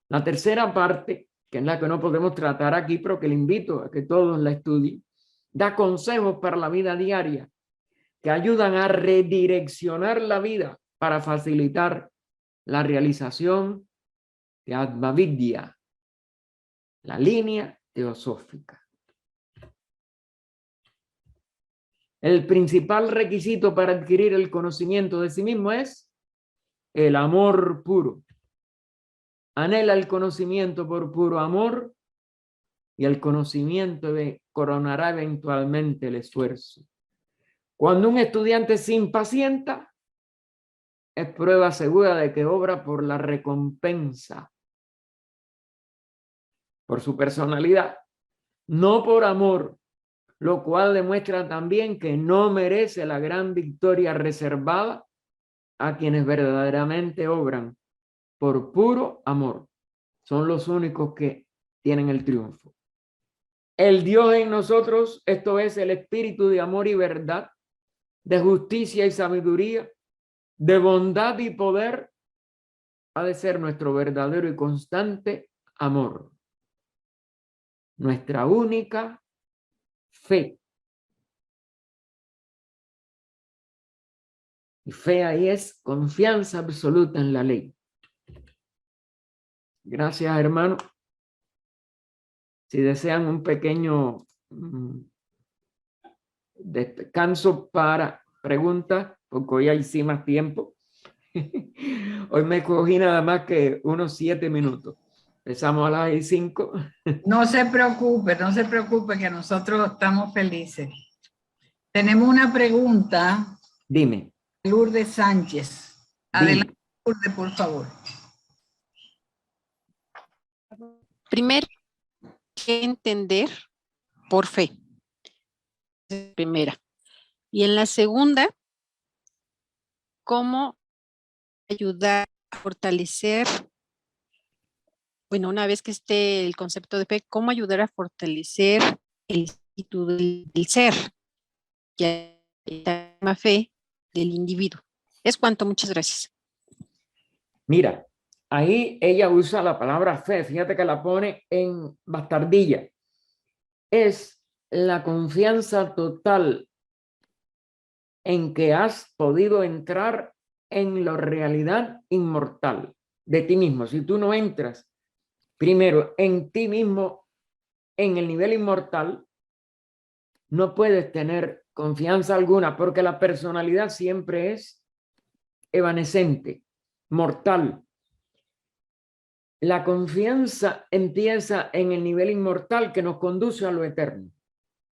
La tercera parte, que es la que no podemos tratar aquí, pero que le invito a que todos la estudien, da consejos para la vida diaria que ayudan a redireccionar la vida para facilitar la realización de Atmavidya, la línea teosófica. El principal requisito para adquirir el conocimiento de sí mismo es el amor puro. Anhela el conocimiento por puro amor y el conocimiento coronará eventualmente el esfuerzo. Cuando un estudiante se impacienta, es prueba segura de que obra por la recompensa, por su personalidad, no por amor, lo cual demuestra también que no merece la gran victoria reservada a quienes verdaderamente obran por puro amor. Son los únicos que tienen el triunfo. El Dios en nosotros, esto es el espíritu de amor y verdad, de justicia y sabiduría, de bondad y poder, ha de ser nuestro verdadero y constante amor. Nuestra única fe. Y fe ahí es confianza absoluta en la ley. Gracias, hermano. Si desean un pequeño descanso para preguntas, porque hoy hay sí más tiempo. Hoy me cogí nada más que unos 7 minutos. Empezamos a las 5. No se preocupe, que nosotros estamos felices. Tenemos una pregunta. Dime. Lourdes Sánchez. Adelante, Lourdes, por favor. Primero, ¿qué entender por fe? Primera. Y en la segunda, ¿cómo ayudar a fortalecer, bueno, una vez que esté el concepto de fe, cómo ayudar a fortalecer el espíritu del ser, ya la fe del individuo? Es cuanto, muchas gracias. Mira, ahí ella usa la palabra fe, fíjate que la pone en bastardilla. Es la confianza total en que has podido entrar en la realidad inmortal de ti mismo. Si tú no entras primero en ti mismo, en el nivel inmortal, no puedes tener confianza alguna, porque la personalidad siempre es evanescente, mortal. La confianza empieza en el nivel inmortal que nos conduce a lo eterno,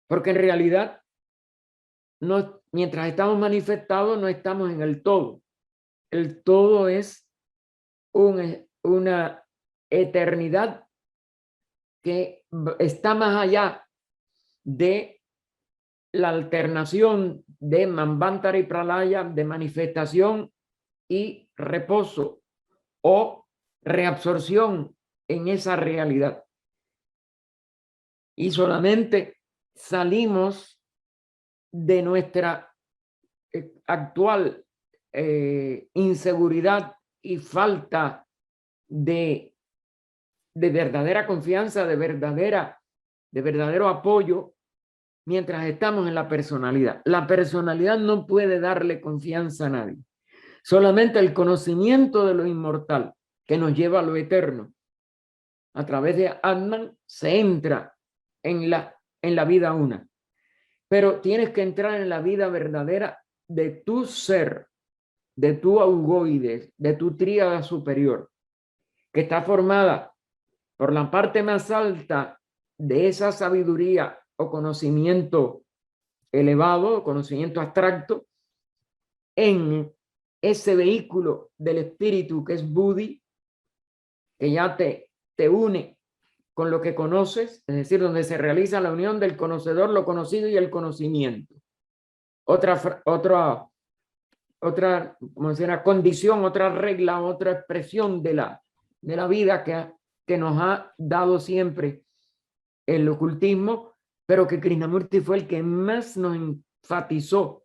porque en realidad no, mientras estamos manifestados no estamos en el todo. El todo es una eternidad que está más allá de la alternación de Manvantara y Pralaya, de manifestación y reposo o reabsorción en esa realidad. Y solamente salimos de nuestra actual inseguridad y falta de verdadera confianza, de verdadero apoyo, mientras estamos en la personalidad. La personalidad no puede darle confianza a nadie. Solamente el conocimiento de lo inmortal que nos lleva a lo eterno. A través de Atman se entra en la vida una. pero tienes que entrar en la vida verdadera de tu ser, de tu augoides, de tu tríada superior, que está formada por la parte más alta de esa sabiduría o conocimiento elevado, conocimiento abstracto, en ese vehículo del espíritu que es Buddhi, que ya te une con lo que conoces, es decir, donde se realiza la unión del conocedor, lo conocido y el conocimiento. Otra, como decir, una condición, otra regla, otra expresión de la vida que nos ha dado siempre el ocultismo, pero que Krishnamurti fue el que más nos enfatizó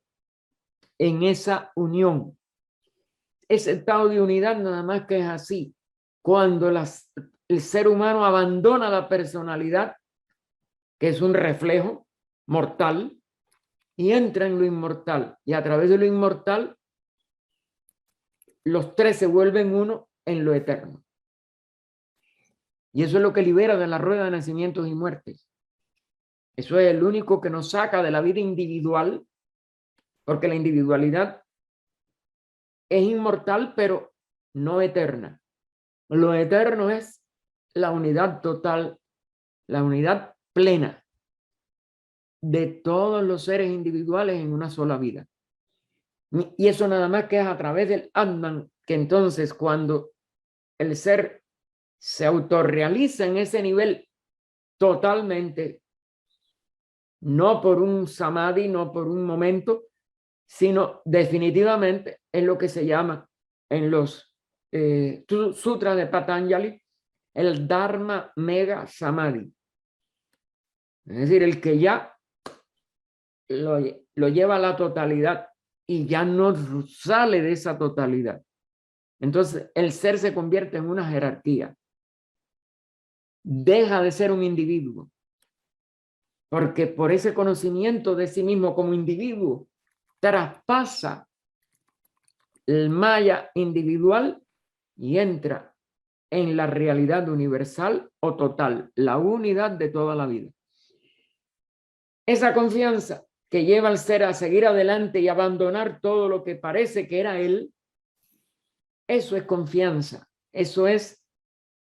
en esa unión. Ese estado de unidad nada más que es así, cuando el ser humano abandona la personalidad, que es un reflejo mortal, y entra en lo inmortal, y a través de lo inmortal los tres se vuelven uno en lo eterno. Y eso es lo que libera de la rueda de nacimientos y muertes. Eso es el único que nos saca de la vida individual, porque la individualidad es inmortal, pero no eterna. Lo eterno es la unidad total, la unidad plena de todos los seres individuales en una sola vida. Y eso nada más que es a través del Atman, que entonces cuando el ser se autorrealiza en ese nivel totalmente, no por un samadhi, no por un momento, sino definitivamente es lo que se llama en los sutras de Patanjali el Dharma Mega Samadhi. Es decir, el que ya lo lleva a la totalidad y ya no sale de esa totalidad. Entonces el ser se convierte en una jerarquía. Deja de ser un individuo. Porque por ese conocimiento de sí mismo como individuo, traspasa el maya individual y entra en la realidad universal o total, la unidad de toda la vida. Esa confianza que lleva al ser a seguir adelante y abandonar todo lo que parece que era él, eso es confianza, eso es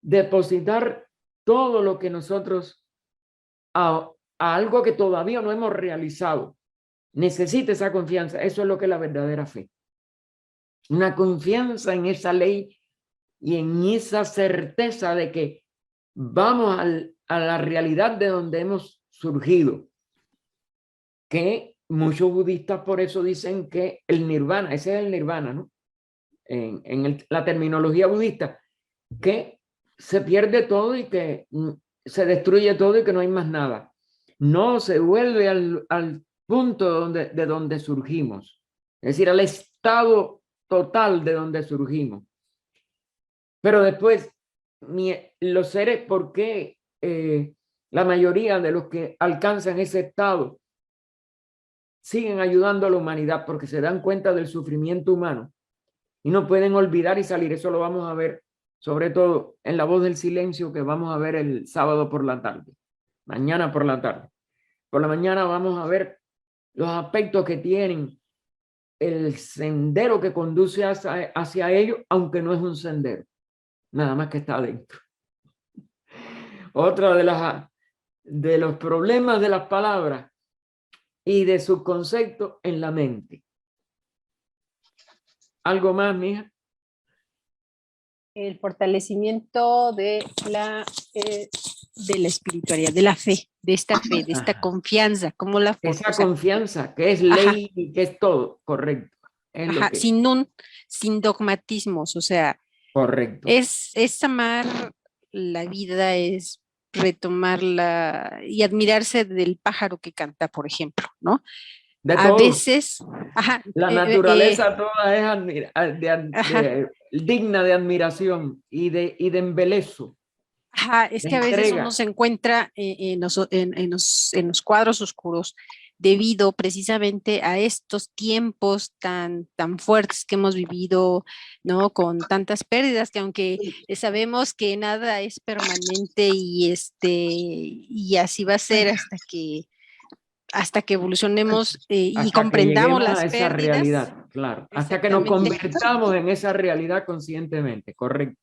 depositar todo lo que nosotros a algo que todavía no hemos realizado. Necesita esa confianza, eso es lo que es la verdadera fe. Una confianza en esa ley y en esa certeza de que vamos a la realidad de donde hemos surgido. Que muchos budistas por eso dicen que el nirvana, ese es el nirvana, ¿no? La terminología budista, que se pierde todo y que se destruye todo y que no hay más nada. No se vuelve al punto de donde surgimos, es decir, al estado total de donde surgimos. Pero después, los seres, ¿por qué la mayoría de los que alcanzan ese estado siguen ayudando a la humanidad? Porque se dan cuenta del sufrimiento humano y no pueden olvidar y salir. Eso lo vamos a ver, sobre todo en La Voz del Silencio, que vamos a ver el sábado por la tarde, mañana por la tarde. Por la mañana vamos a ver los aspectos que tienen el sendero que conduce hacia ellos, aunque no es un sendero, nada más que está adentro. Otra de los problemas de las palabras y de sus conceptos en la mente. ¿Algo más, mija? El fortalecimiento de la espiritualidad, de la fe, de esta fe, de esta confianza, como la esa confianza que es ley y que es todo, correcto. Es lo que... sin dogmatismos, o sea, correcto. Es amar la vida, es retomarla y admirarse del pájaro que canta, por ejemplo, ¿no? De a todos. Veces, la naturaleza toda es digna de admiración y de embelezo. Es que a veces uno se encuentra en los cuadros oscuros debido precisamente a estos tiempos tan fuertes que hemos vivido, ¿no? Con tantas pérdidas que aunque sabemos que nada es permanente y así va a ser hasta que hasta que evolucionemos y Hasta que comprendamos lleguemos las a esa pérdidas. realidad, claro. Hasta que nos Exactamente. convertamos en esa realidad conscientemente, correcto.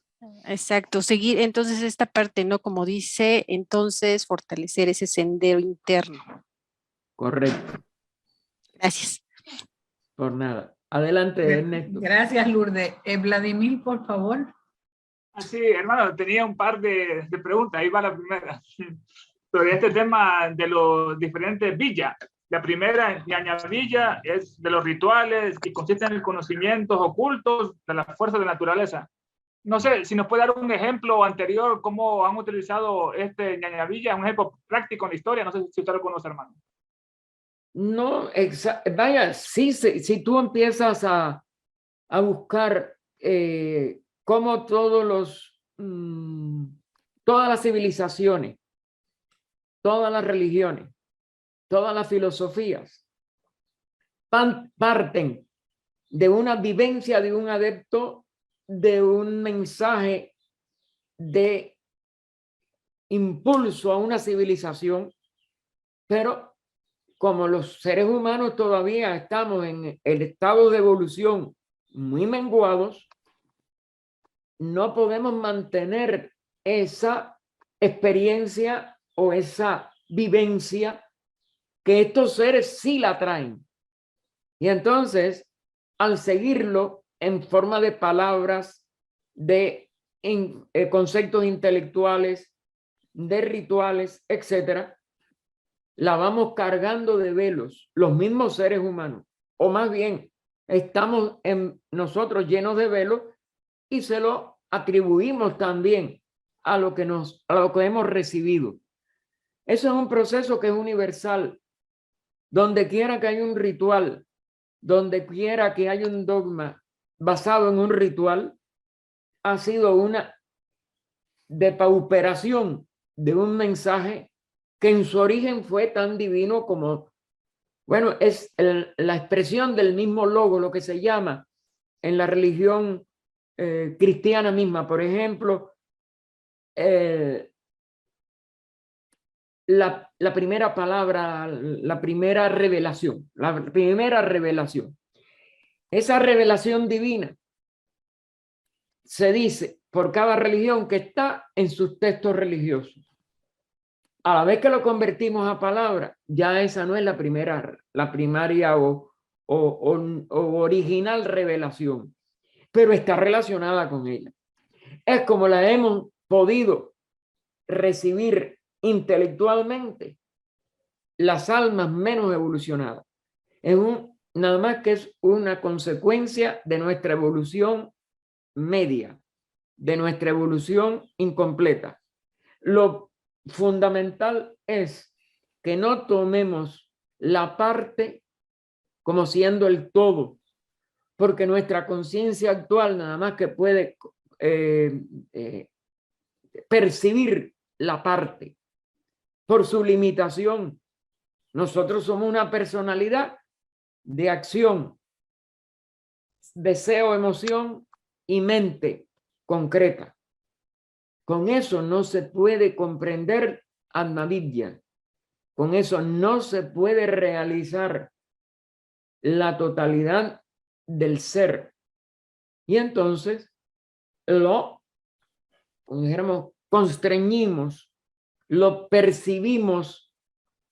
Exacto, seguir entonces esta parte, ¿no? Como dice, entonces fortalecer ese sendero interno. Correcto, Gracias. por nada. Adelante, Ernesto. Gracias, Lourdes. Vladimir, por favor. Sí, hermano, tenía un par de preguntas. Ahí va la primera. Sobre este tema de los diferentes villas. La primera, Ñaña Villa, es de los rituales y consiste en conocimientos ocultos de las fuerzas de la naturaleza. No sé si nos puede dar un ejemplo anterior, cómo han utilizado este Ñaña Villa, un ejemplo práctico en la historia. No sé si usted lo conoce, hermano. No, vaya, sí, si tú empiezas a buscar cómo todas las civilizaciones, todas las religiones, todas las filosofías parten de una vivencia de un adepto, de un mensaje de impulso a una civilización, pero como los seres humanos todavía estamos en el estado de evolución muy menguados, no podemos mantener esa experiencia o esa vivencia que estos seres sí la traen. Y entonces, al seguirlo en forma de palabras, de conceptos intelectuales, de rituales, etcétera, la vamos cargando de velos, los mismos seres humanos, o más bien estamos nosotros llenos de velos y se lo atribuimos también a lo que hemos recibido. Eso es un proceso que es universal. Donde quiera que haya un ritual, donde quiera que haya un dogma basado en un ritual, ha sido una depauperación de un mensaje que en su origen fue tan divino como, bueno, es la expresión del mismo logo, lo que se llama en la religión cristiana misma. Por ejemplo, la primera palabra, la primera revelación. Esa revelación divina se dice por cada religión que está en sus textos religiosos. A la vez que lo convertimos a palabra, ya esa no es la primaria o original revelación, pero está relacionada con ella. Es como la hemos podido recibir intelectualmente las almas menos evolucionadas. Nada más que es una consecuencia de nuestra evolución media, de nuestra evolución incompleta. Lo fundamental es que no tomemos la parte como siendo el todo, porque nuestra conciencia actual nada más que puede percibir la parte por su limitación. Nosotros somos una personalidad de acción, deseo, emoción y mente concreta. Con eso no se puede comprender Atmavidya. Con eso no se puede realizar la totalidad del ser. Y entonces como dijéramos, constreñimos, lo percibimos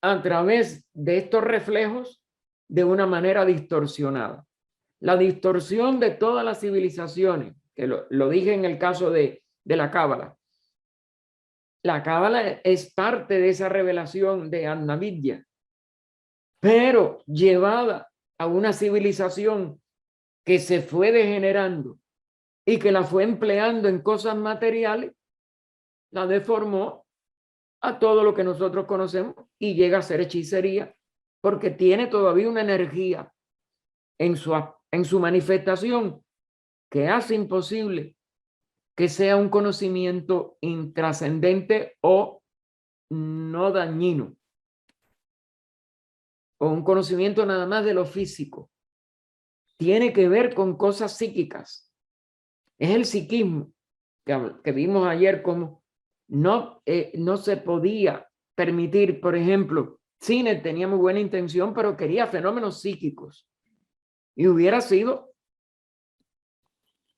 a través de estos reflejos de una manera distorsionada. La distorsión de todas las civilizaciones, que lo dije en el caso de la Cábala. La Cábala es parte de esa revelación de Atmavidya, pero llevada a una civilización que se fue degenerando y que la fue empleando en cosas materiales, la deformó a todo lo que nosotros conocemos y llega a ser hechicería, porque tiene todavía una energía en su manifestación que hace imposible que sea un conocimiento intrascendente o no dañino, o un conocimiento nada más de lo físico. Tiene que ver con cosas psíquicas. Es el psiquismo que vimos ayer, como no se podía permitir, por ejemplo, Sinek tenía muy buena intención, pero quería fenómenos psíquicos. Y hubiera sido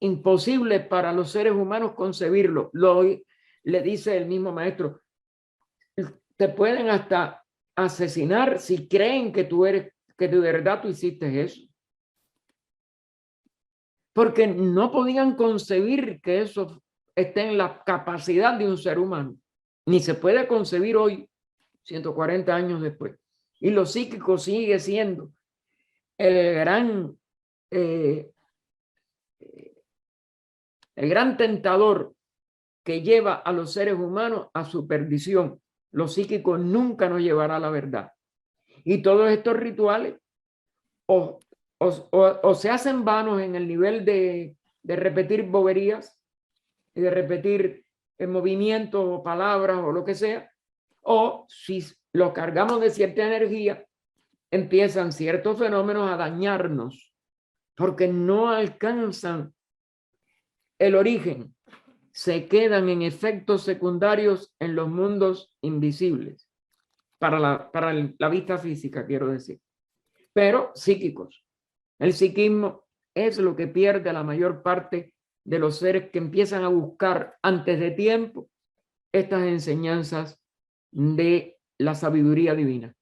imposible para los seres humanos concebirlo. Le dice el mismo maestro, te pueden hasta asesinar si creen que que de verdad tú hiciste eso. Porque no podían concebir que eso esté en la capacidad de un ser humano. Ni se puede concebir hoy, 140 años después. Y lo psíquico sigue siendo el gran tentador que lleva a los seres humanos a su perdición. Lo psíquico nunca nos llevará a la verdad. Y todos estos rituales o se hacen vanos en el nivel de repetir boberías y de repetir movimientos o palabras o lo que sea, o si lo cargamos de cierta energía, empiezan ciertos fenómenos a dañarnos porque no alcanzan el origen, se quedan en efectos secundarios en los mundos invisibles, para la vista física, quiero decir, pero psíquicos. El psiquismo es lo que pierde a la mayor parte de los seres que empiezan a buscar antes de tiempo estas enseñanzas de la sabiduría divina.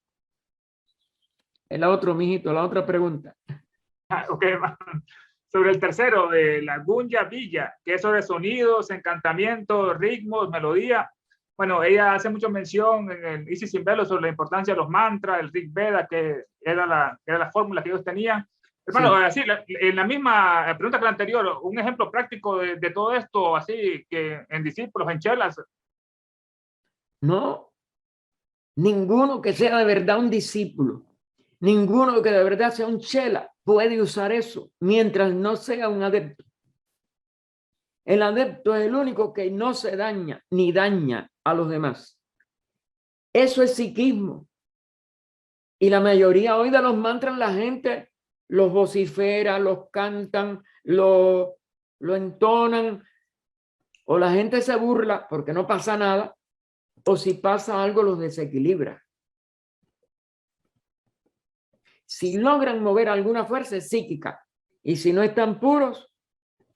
El otro, mijito, la otra pregunta. Ok, sobre el tercero, de la Gunya Villa, que es sobre sonidos, encantamientos, ritmos, melodía. Bueno, ella hace mucha mención en el Isis Sin Velo sobre la importancia de los mantras, el Rig Veda, que era la fórmula que ellos tenían. Hermano, sí. Así, en la misma pregunta que la anterior, un ejemplo práctico de todo esto, así que en discípulos, en chelas. No, ninguno que sea de verdad un discípulo, ninguno que de verdad sea un chela puede usar eso mientras no sea un adepto. El adepto es el único que no se daña ni daña a los demás. Eso es psiquismo. Y la mayoría hoy de los mantras la gente los vocifera, los cantan, lo entonan, o la gente se burla porque no pasa nada, o si pasa algo los desequilibra. Si logran mover alguna fuerza es psíquica, y si no están puros,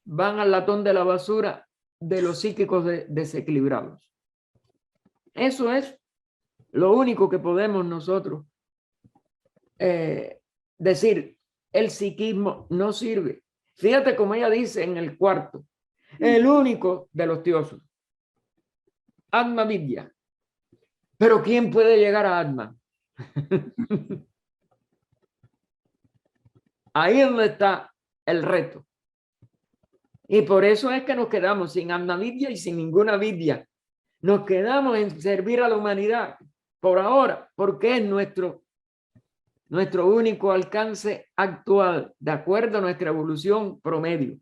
van al latón de la basura de los psíquicos desequilibrados. Eso es lo único que podemos nosotros decir. El psiquismo no sirve. Fíjate como ella dice en el cuarto, el único de los tiosos, Atma Vidya. Pero ¿quién puede llegar a Atma? Ahí es donde está el reto. Y por eso es que nos quedamos sin Atma Vidya y sin ninguna Vidya. Nos quedamos en servir a la humanidad por ahora, porque es nuestro único alcance actual, de acuerdo a nuestra evolución promedio.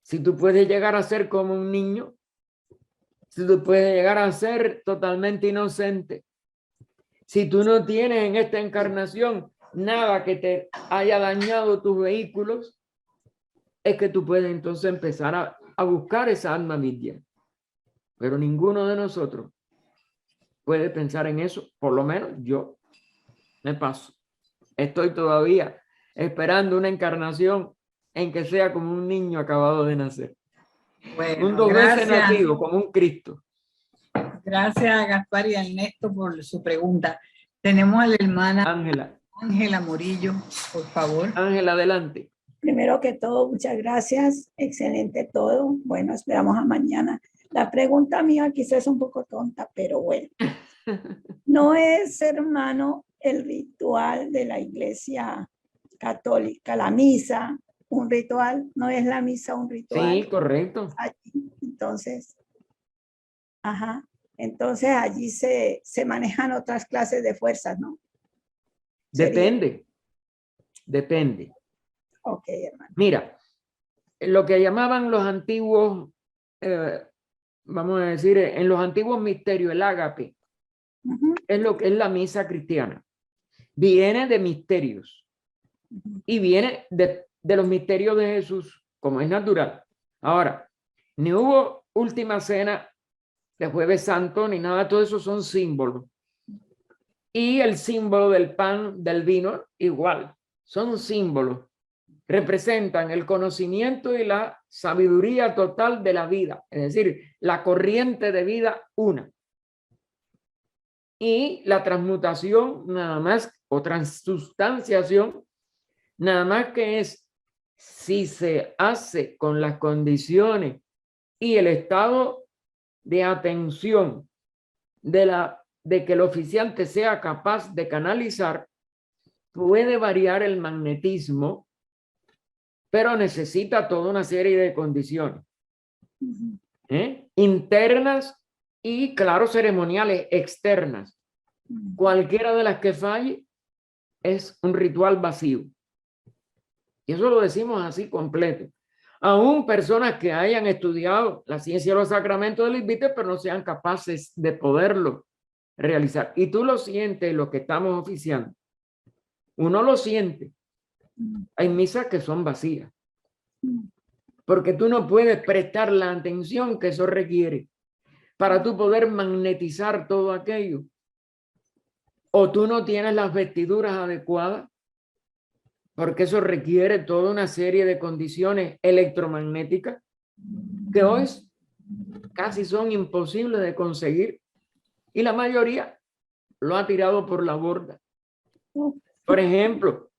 Si tú puedes llegar a ser como un niño, si tú puedes llegar a ser totalmente inocente, si tú no tienes en esta encarnación nada que te haya dañado tus vehículos, es que tú puedes entonces empezar a buscar esa alma vidya. Pero ninguno de nosotros puede pensar en eso, por lo menos yo me paso. Estoy todavía esperando una encarnación en que sea como un niño acabado de nacer. Bueno, un 2 veces nacido, como un Cristo. Gracias a Gaspar y a Ernesto por su pregunta. Tenemos a la hermana Ángela Morillo, por favor. Ángela, adelante. Primero que todo, muchas gracias. Excelente todo. Bueno, esperamos a mañana. La pregunta mía quizás es un poco tonta, pero bueno. ¿No es, hermano, el ritual de la Iglesia Católica, la misa, un ritual? ¿No es la misa un ritual? Sí, correcto. Entonces, entonces allí se manejan otras clases de fuerzas, ¿no? Depende. Depende. Ok, hermano. Mira, lo que llamaban los antiguos, vamos a decir, en los antiguos misterios, el ágape, es lo que es la misa cristiana. Viene de misterios y viene de los misterios de Jesús, como es natural. Ahora, ni hubo última cena de Jueves Santo, ni nada, todo eso son símbolos. Y el símbolo del pan, del vino, igual. Son símbolos. Representan el conocimiento y la sabiduría total de la vida. Es decir, la corriente de vida una. Y la transmutación nada más, o transustanciación, nada más que es si se hace con las condiciones y el estado de atención de que el oficiante sea capaz de canalizar, puede variar el magnetismo, pero necesita toda una serie de condiciones internas y, claro, ceremoniales externas. Cualquiera de las que falle es un ritual vacío. Y eso lo decimos así completo. Aún personas que hayan estudiado la ciencia de los sacramentos del Invite, pero no sean capaces de poderlo realizar. Y tú lo sientes, lo que estamos oficiando. Uno lo siente. Hay misas que son vacías. Porque tú no puedes prestar la atención que eso requiere para tú poder magnetizar todo aquello. O tú no tienes las vestiduras adecuadas, porque eso requiere toda una serie de condiciones electromagnéticas que hoy casi son imposibles de conseguir, y la mayoría lo ha tirado por la borda. Por ejemplo,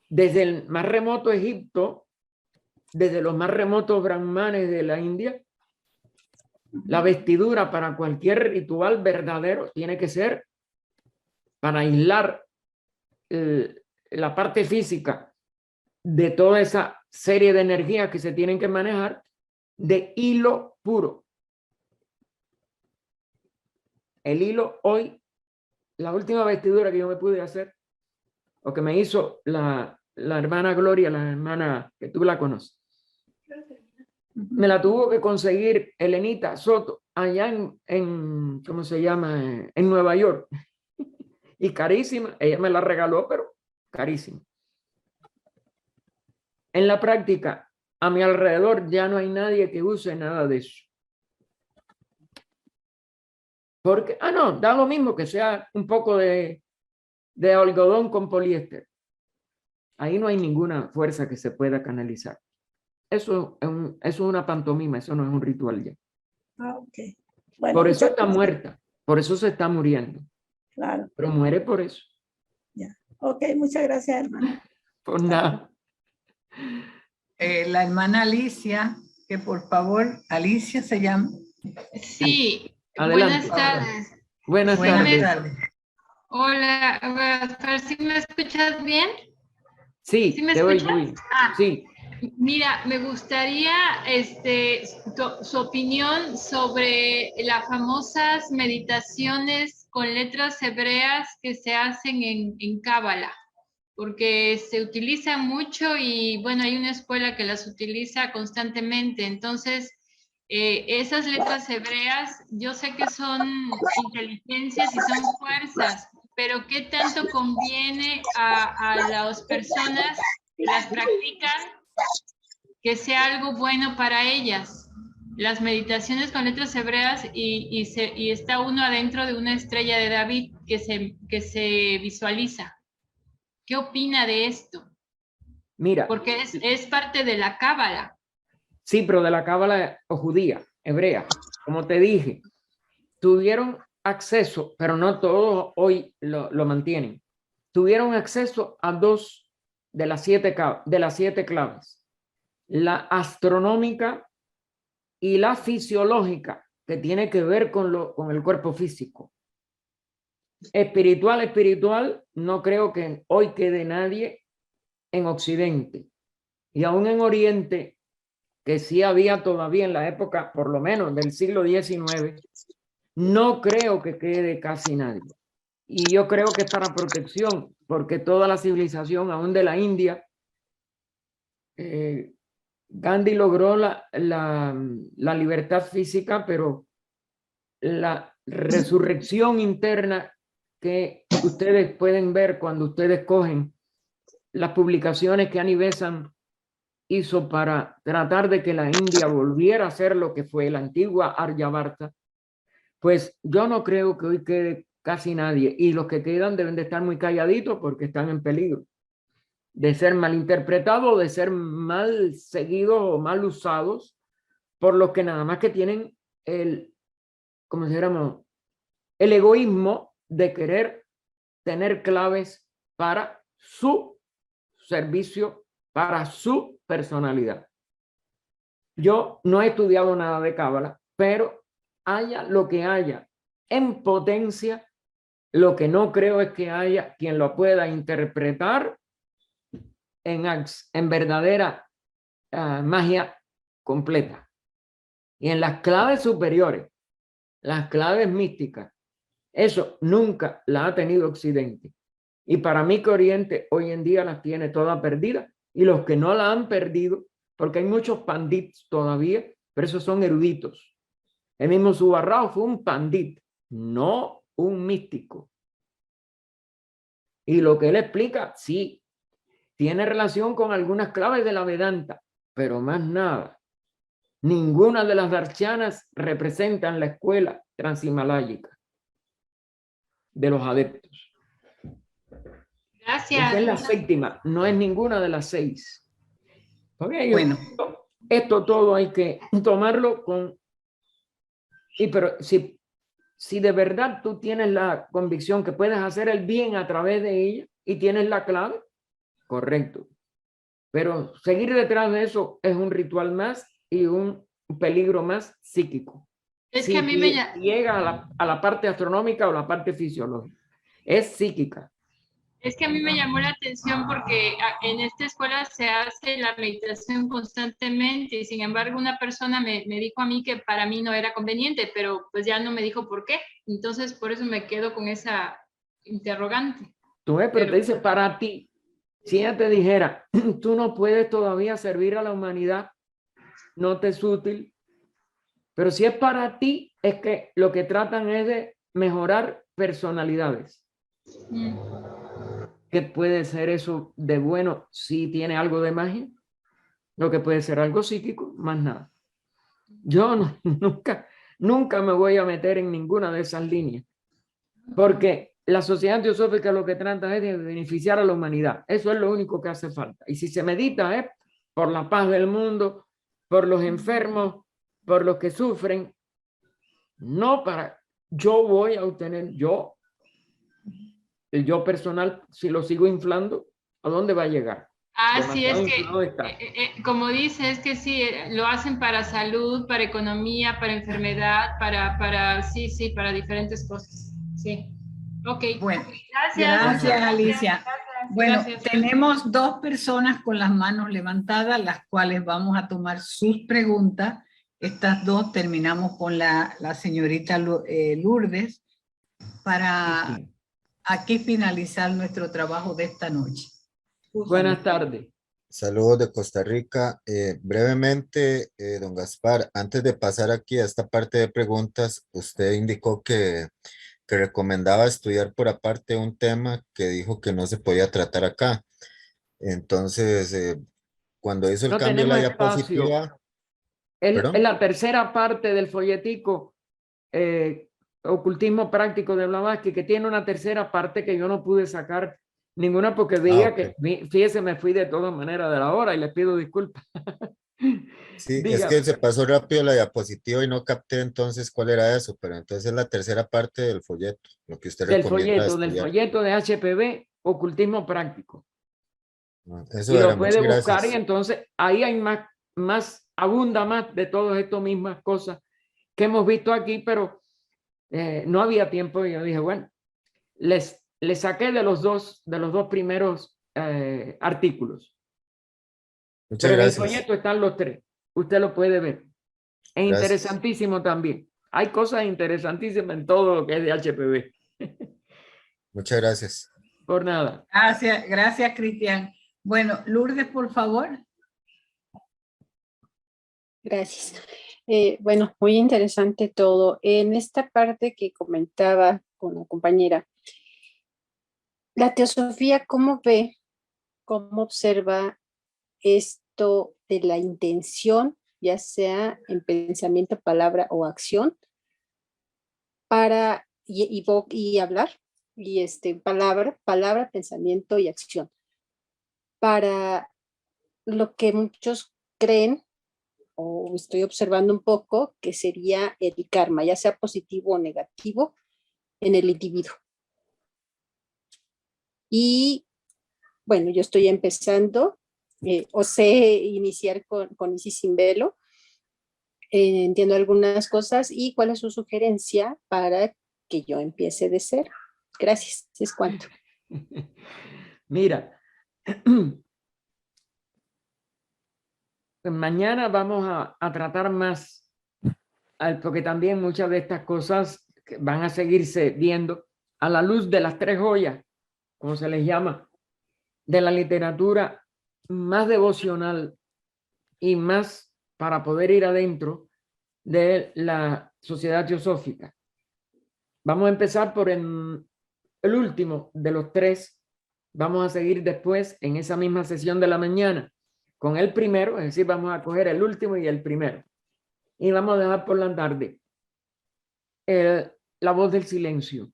desde el más remoto Egipto, desde los más remotos brahmanes de la India, la vestidura para cualquier ritual verdadero tiene que ser para aislar la parte física de toda esa serie de energías que se tienen que manejar, de hilo puro. El hilo hoy, la última vestidura que yo me pude hacer, o que me hizo la hermana Gloria, la hermana que tú la conoces, me la tuvo que conseguir Elenita Soto allá en ¿cómo se llama? En Nueva York. Y carísima. Ella me la regaló, pero carísima. En la práctica, a mi alrededor ya no hay nadie que use nada de eso. Porque, no, da lo mismo que sea un poco de algodón con poliéster. Ahí no hay ninguna fuerza que se pueda canalizar. Eso es una pantomima, eso no es un ritual ya. Okay. Bueno, por eso está muerta, por eso se está muriendo. Claro. Pero muere por eso. Ya. Ok, muchas gracias, hermana. Por nada. La hermana Alicia, que por favor, Alicia se llama. Sí, adelante. Buenas tardes. Buenas tardes. Hola, Gaspar, ¿sí me escuchas bien? Sí, ¿Sí me te escuchas? oigo. Sí. Mira, me gustaría su opinión sobre las famosas meditaciones con letras hebreas que se hacen en Cábala, porque se utilizan mucho y bueno, hay una escuela que las utiliza constantemente. Entonces, esas letras hebreas, yo sé que son inteligencias y son fuerzas, pero ¿qué tanto conviene a las personas que las practican que sea algo bueno para ellas? Las meditaciones con letras hebreas y está uno adentro de una estrella de David que se visualiza. ¿Qué opina de esto? Mira. Porque es parte de la Cábala. Sí, pero de la Cábala o judía, hebrea. Como te dije, tuvieron acceso, pero no todos hoy lo mantienen. Tuvieron acceso a 2 de las 7 claves. La astronómica y la fisiológica, que tiene que ver con el cuerpo físico. Espiritual, no creo que hoy quede nadie en Occidente. Y aún en Oriente, que sí había todavía en la época, por lo menos del siglo XIX, no creo que quede casi nadie. Y yo creo que es para protección, porque toda la civilización, aún de la India, Gandhi logró la libertad física, pero la resurrección interna que ustedes pueden ver cuando ustedes cogen las publicaciones que Annie Besant hizo para tratar de que la India volviera a ser lo que fue la antigua Aryavarta, pues yo no creo que hoy quede casi nadie. Y los que quedan deben de estar muy calladitos porque están en peligro de ser malinterpretados, de ser mal seguidos o mal usados por los que nada más que tienen el, como dijéramos, el egoísmo de querer tener claves para su servicio, para su personalidad. Yo no he estudiado nada de Cábala, pero haya lo que haya en potencia, lo que no creo es que haya quien lo pueda interpretar en verdadera magia completa. Y en las claves superiores, las claves místicas, eso nunca la ha tenido Occidente. Y para mí que Oriente hoy en día las tiene todas perdidas, y los que no la han perdido, porque hay muchos pandits todavía, pero esos son eruditos. El mismo Subarrao fue un pandit, no un místico. Y lo que él explica, sí, tiene relación con algunas claves de la Vedanta, pero más nada. Ninguna de las darshanas representan la escuela transhimaláyica de los adeptos. Gracias. Esta es la séptima, no es ninguna de las 6. Okay, Bueno, esto todo hay que tomarlo con... pero si de verdad tú tienes la convicción que puedes hacer el bien a través de ella y tienes la clave, correcto. Pero seguir detrás de eso es un ritual más y un peligro más psíquico. Es Si que a mí llega a la parte astronómica o la parte fisiológica. Es psíquica. Es que a mí me llamó la atención porque en esta escuela se hace la meditación constantemente y sin embargo una persona me dijo a mí que para mí no era conveniente, pero pues ya no me dijo por qué. Entonces por eso me quedo con esa interrogante. Tú ves, pero te dice para ti. Si ella te dijera, tú no puedes todavía servir a la humanidad, no te es útil. Pero si es para ti, es que lo que tratan es de mejorar personalidades. ¿Qué puede ser eso de bueno si tiene algo de magia? Lo que puede ser algo psíquico, más nada. Yo nunca me voy a meter en ninguna de esas líneas. Porque la sociedad teosófica lo que trata es de beneficiar a la humanidad. Eso es lo único que hace falta. Y si se medita es por la paz del mundo, por los enfermos, por los que sufren, no para yo voy a obtener el yo personal, si lo sigo inflando, ¿a dónde va a llegar? Sí, es que, como dice, es que sí, lo hacen para salud, para economía, para enfermedad, sí, para diferentes cosas. Sí. Ok. Bueno, gracias Alicia. Gracias, bueno, gracias. tenemos 2 personas con las manos levantadas, las cuales vamos a tomar sus preguntas. Estas 2 terminamos con la señorita Lourdes para aquí finalizar nuestro trabajo de esta noche. Buenas tardes. Saludos de Costa Rica. Brevemente, don Gaspar, antes de pasar aquí a esta parte de preguntas, usted indicó que recomendaba estudiar por aparte un tema que dijo que no se podía tratar acá. Entonces, cuando hizo el cambio de la diapositiva... Es la tercera parte del folletico, Ocultismo Práctico de Blavatsky, que tiene una tercera parte que yo no pude sacar ninguna porque veía que, fíjese, me fui de todas maneras de la hora y les pido disculpas. Sí, es que se pasó rápido la diapositiva y no capté entonces cuál era eso, pero entonces es la tercera parte del folleto, lo que usted recomienda estudiar. Del folleto de HPV, Ocultismo Práctico. Eso y era, lo puede muchas buscar gracias. y entonces ahí hay abunda más de todas estas mismas cosas que hemos visto aquí, pero no había tiempo y yo dije, bueno, les saqué de los dos primeros artículos. Muchas pero gracias. En el folleto están los 3. Usted lo puede ver. Es interesantísimo también. Hay cosas interesantísimas en todo lo que es de HPV. Muchas gracias. Por nada. Gracias, Cristian. Bueno, Lourdes, por favor. Gracias. Bueno, muy interesante todo. En esta parte que comentaba con la compañera, la teosofía, ¿cómo ve, cómo observa esto de la intención, ya sea en pensamiento, palabra o acción, para y hablar, y palabra, pensamiento y acción. Para lo que muchos creen, o estoy observando un poco, que sería el karma, ya sea positivo o negativo, en el individuo. Y bueno, yo estoy empezando, o sé iniciar con Isis sin velo, entiendo algunas cosas, y cuál es su sugerencia para que yo empiece de cero. Gracias, es cuanto. Mira, mañana vamos a tratar más, porque también muchas de estas cosas van a seguirse viendo a la luz de las 3 joyas, como se les llama, de la literatura más devocional y más para poder ir adentro de la sociedad teosófica. Vamos a empezar por el último de los 3. Vamos a seguir después en esa misma sesión de la mañana con el primero, es decir, vamos a coger el último y el primero. Y vamos a dejar por la tarde la voz del silencio.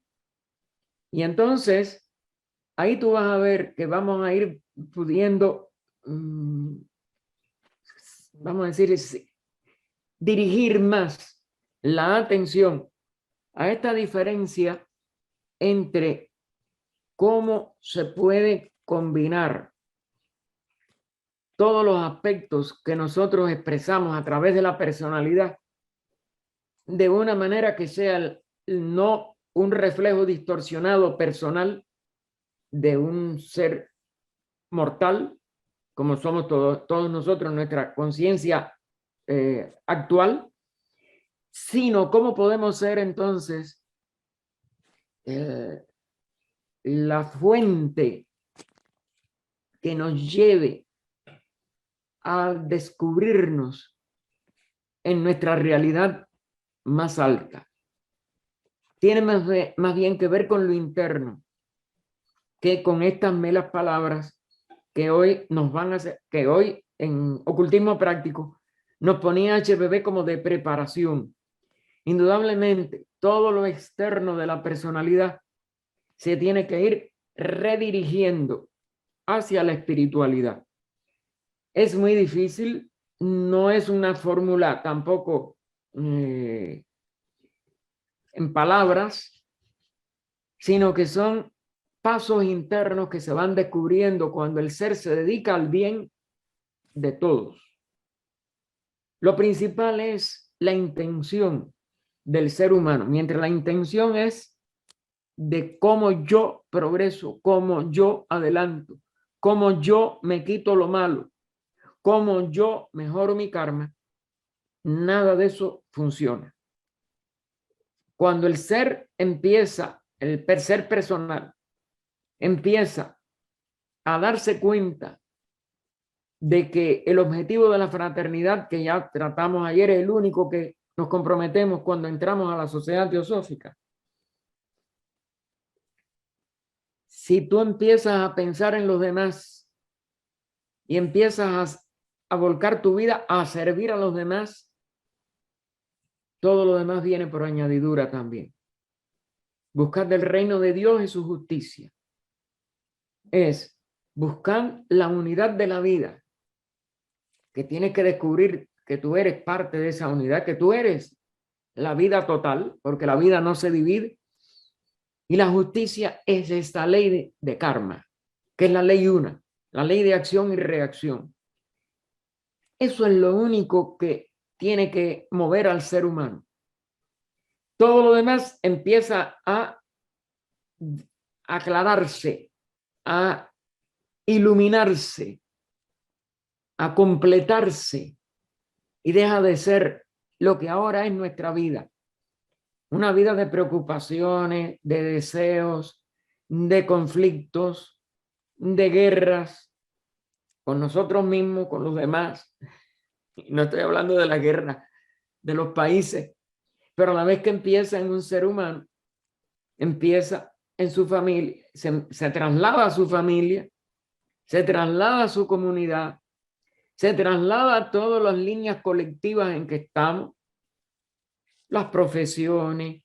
Y entonces, ahí tú vas a ver que vamos a ir pudiendo, vamos a decir, dirigir más la atención a esta diferencia entre cómo se puede combinar todos los aspectos que nosotros expresamos a través de la personalidad de una manera que sea no un reflejo distorsionado personal de un ser mortal, como somos todos nosotros, nuestra conciencia actual, sino cómo podemos ser entonces la fuente que nos lleve a descubrirnos en nuestra realidad más alta. Tiene más bien que ver con lo interno que con estas meras palabras que hoy nos van a hacer, que hoy en ocultismo práctico nos ponía HPB como de preparación. Indudablemente, todo lo externo de la personalidad se tiene que ir redirigiendo hacia la espiritualidad. Es muy difícil, no es una fórmula tampoco en palabras, sino que son pasos internos que se van descubriendo cuando el ser se dedica al bien de todos. Lo principal es la intención del ser humano, mientras la intención es de cómo yo progreso, cómo yo adelanto, cómo yo me quito lo malo, cómo yo mejoro mi karma, nada de eso funciona. Cuando el ser empieza, el ser personal, empieza a darse cuenta de que el objetivo de la fraternidad, que ya tratamos ayer, es el único que nos comprometemos cuando entramos a la sociedad teosófica. Si tú empiezas a pensar en los demás y empiezas a volcar tu vida a servir a los demás, todo lo demás viene por añadidura también. Buscar del reino de Dios y su justicia. Es buscar la unidad de la vida, que tienes que descubrir que tú eres parte de esa unidad, que tú eres la vida total, porque la vida no se divide. Y la justicia es esta ley de karma, que es la ley una, la ley de acción y reacción. Eso es lo único que tiene que mover al ser humano. Todo lo demás empieza a aclararse, a iluminarse, a completarse y deja de ser lo que ahora es nuestra vida. Una vida de preocupaciones, de deseos, de conflictos, de guerras con nosotros mismos, con los demás. No estoy hablando de la guerra de los países, pero a la vez que empieza en un ser humano, empieza en su familia, se traslada a su familia, se traslada a su comunidad, se traslada a todas las líneas colectivas en que estamos, las profesiones,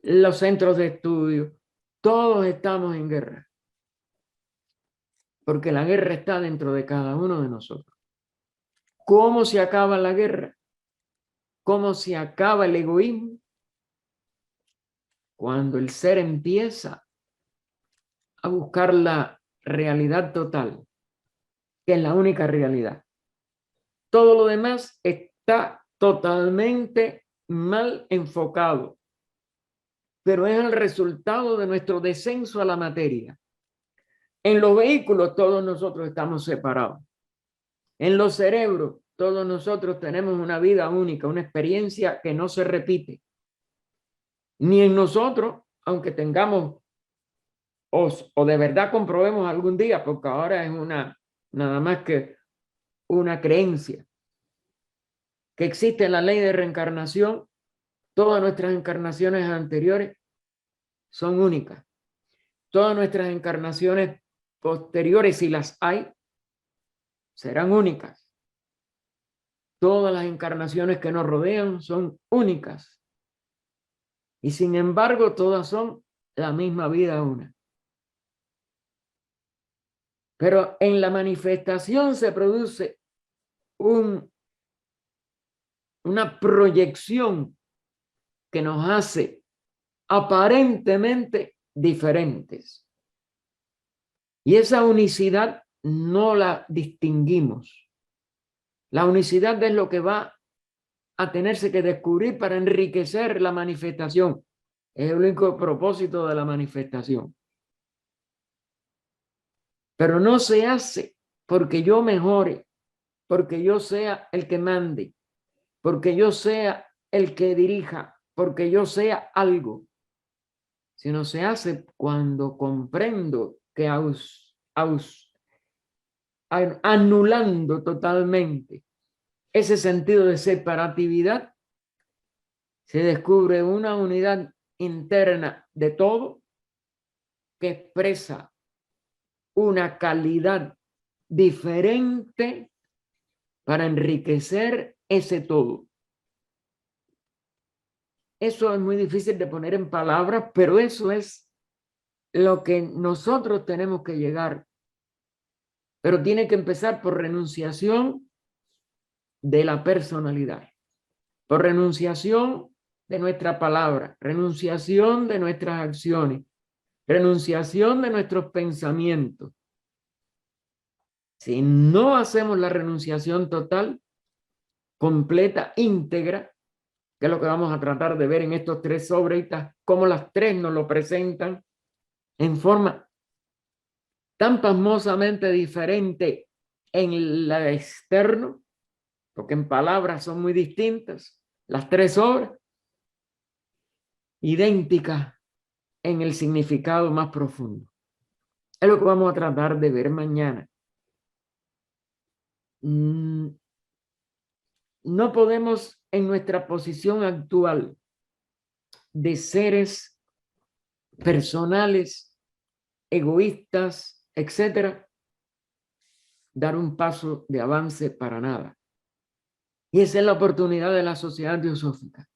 los centros de estudio, todos estamos en guerra. Porque la guerra está dentro de cada uno de nosotros. ¿Cómo se acaba la guerra? ¿Cómo se acaba el egoísmo? Cuando el ser empieza a buscar la realidad total, que es la única realidad. Todo lo demás está totalmente mal enfocado, pero es el resultado de nuestro descenso a la materia. En los vehículos todos nosotros estamos separados. En los cerebros todos nosotros tenemos una vida única, una experiencia que no se repite. Ni en nosotros, aunque tengamos o de verdad comprobemos algún día, porque ahora es nada más que una creencia, que existe la ley de reencarnación. Todas nuestras encarnaciones anteriores son únicas. Todas nuestras encarnaciones posteriores, si las hay, serán únicas. Todas las encarnaciones que nos rodean son únicas. Y sin embargo, todas son la misma vida una. Pero en la manifestación se produce una proyección que nos hace aparentemente diferentes. Y esa unicidad no la distinguimos. La unicidad es lo que va a tenerse que descubrir para enriquecer la manifestación. Es el único propósito de la manifestación. Pero no se hace porque yo mejore, porque yo sea el que mande, porque yo sea el que dirija, porque yo sea algo, sino se hace cuando comprendo que anulando totalmente ese sentido de separatividad, se descubre una unidad interna de todo que expresa una calidad diferente para enriquecer ese todo. Eso es muy difícil de poner en palabras, pero eso es lo que nosotros tenemos que llegar. Pero tiene que empezar por renunciación de la personalidad, por renunciación de nuestra palabra, renunciación de nuestras acciones, renunciación de nuestros pensamientos. Si no hacemos la renunciación total, completa, íntegra, que es lo que vamos a tratar de ver en estos tres obreitas, cómo las tres nos lo presentan en forma tan pasmosamente diferente en el externo, porque en palabras son muy distintas, las tres obras, idénticas en el significado más profundo. Es lo que vamos a tratar de ver mañana. No podemos en nuestra posición actual de seres personales, egoístas, etcétera, dar un paso de avance para nada. Y esa es la oportunidad de la Sociedad Teosófica.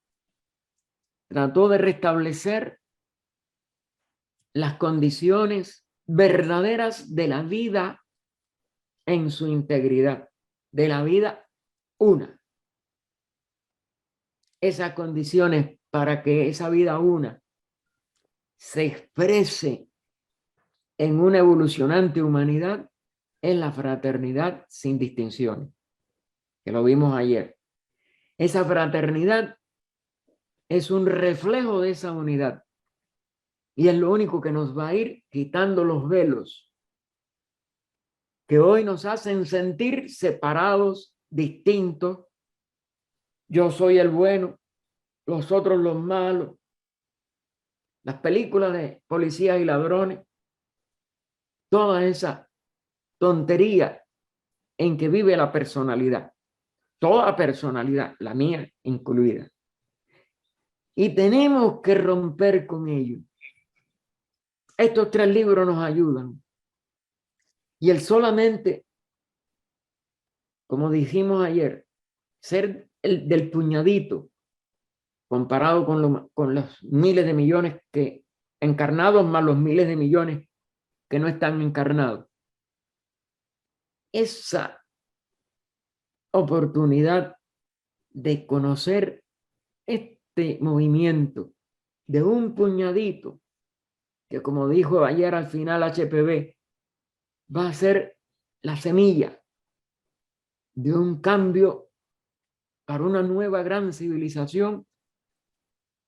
Trató de restablecer las condiciones verdaderas de la vida en su integridad, de la vida una. Esas condiciones para que esa vida una se exprese en una evolucionante humanidad es la fraternidad sin distinciones, que lo vimos ayer. Esa fraternidad es un reflejo de esa unidad y es lo único que nos va a ir quitando los velos que hoy nos hacen sentir separados, distintos. Yo soy el bueno, los otros los malos. Las películas de policías y ladrones, toda esa tontería en que vive la personalidad, toda personalidad, la mía incluida. Y tenemos que romper con ello. Estos tres libros nos ayudan. Y el solamente, como dijimos ayer, ser el del puñadito comparado con los miles de millones que encarnados más los miles de millones que no están encarnados. Esa oportunidad de conocer este movimiento de un puñadito que, como dijo ayer al final HPV, va a ser la semilla de un cambio para una nueva gran civilización,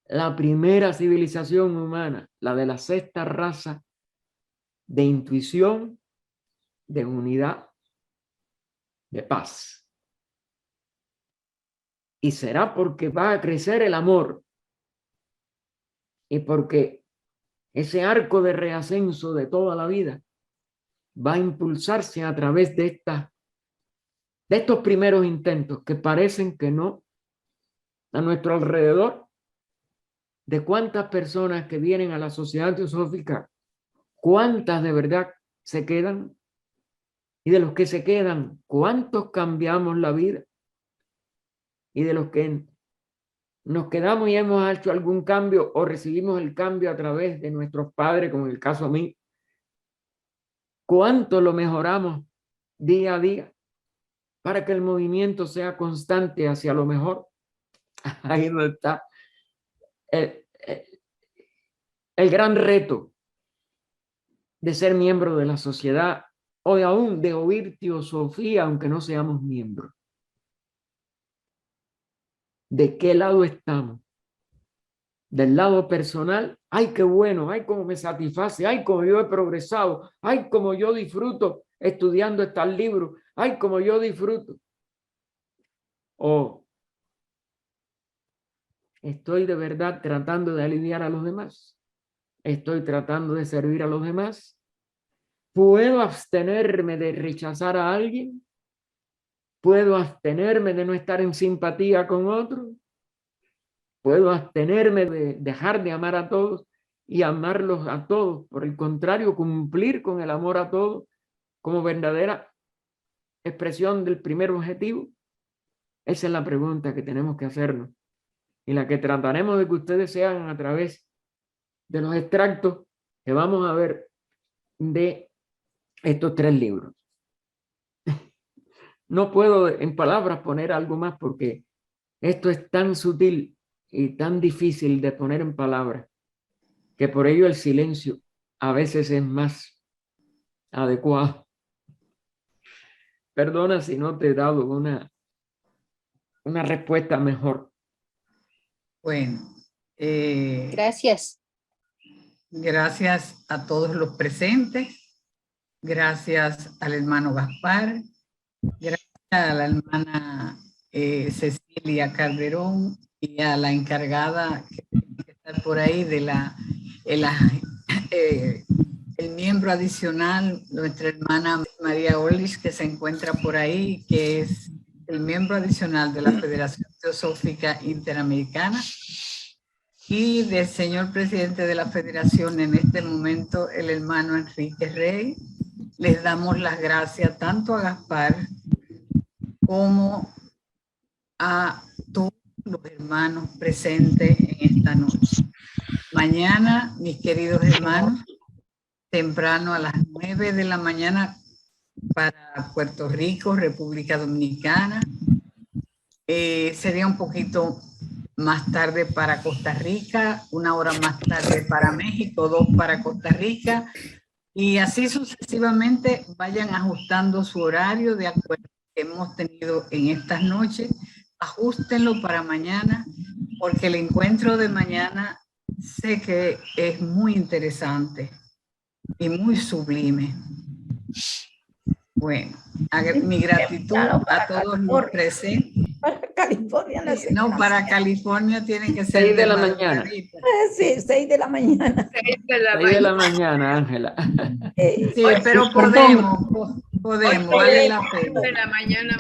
la primera civilización humana, la de la sexta raza, de intuición, de unidad, de paz. Y será porque va a crecer el amor y porque ese arco de reascenso de toda la vida va a impulsarse a través de estos primeros intentos que parecen que no, a nuestro alrededor, de cuántas personas que vienen a la sociedad teosófica, cuántas de verdad se quedan, y de los que se quedan, cuántos cambiamos la vida, y de los que nos quedamos y hemos hecho algún cambio o recibimos el cambio a través de nuestros padres, como en el caso a mí, cuánto lo mejoramos día a día para que el movimiento sea constante hacia lo mejor. Ahí donde está el gran reto de ser miembro de la sociedad o de aún de oír teosofía aunque no seamos miembros. ¿De qué lado estamos? Del lado personal, ay, qué bueno, ay, cómo me satisface, ay, cómo yo he progresado, ay, cómo yo disfruto estudiando estos libros, ay, cómo yo disfruto. O estoy de verdad tratando de aliviar a los demás, estoy tratando de servir a los demás, ¿puedo abstenerme de rechazar a alguien? ¿Puedo abstenerme de no estar en simpatía con otros? ¿Puedo abstenerme de dejar de amar a todos y amarlos a todos? Por el contrario, cumplir con el amor a todos como verdadera expresión del primer objetivo. Esa es la pregunta que tenemos que hacernos y la que trataremos de que ustedes se hagan a través de los extractos que vamos a ver de estos 3 libros. No puedo en palabras poner algo más porque esto es tan sutil y tan difícil de poner en palabras que por ello el silencio a veces es más adecuado. Perdona si no te he dado una respuesta mejor. Bueno. Gracias. Gracias a todos los presentes. Gracias al hermano Gaspar. Gracias a la hermana Cecilia Calderón y a la encargada que tiene que estar por ahí de el miembro adicional, nuestra hermana María Orlich, que se encuentra por ahí, que es el miembro adicional de la Federación Teosófica Interamericana, y del señor presidente de la federación en este momento, el hermano Enrique Rey. Les damos las gracias tanto a Gaspar como a todos los hermanos presentes en esta noche. Mañana, mis queridos hermanos, temprano a las 9 de la mañana para Puerto Rico, República Dominicana. Sería un poquito más tarde para Costa Rica, 1 hora más tarde para México, 2 para Costa Rica. Y así sucesivamente vayan ajustando su horario de acuerdo a lo que hemos tenido en estas noches. Ajústenlo para mañana, porque el encuentro de mañana sé que es muy interesante y muy sublime. Bueno, mi gratitud a todos los presentes. Para California. No, para California tiene que ser 6 de la mañana. Sí, 6 de la mañana. 6 de la 6 de la mañana, Ángela. Sí, pero podemos, vale la pena. de la mañana.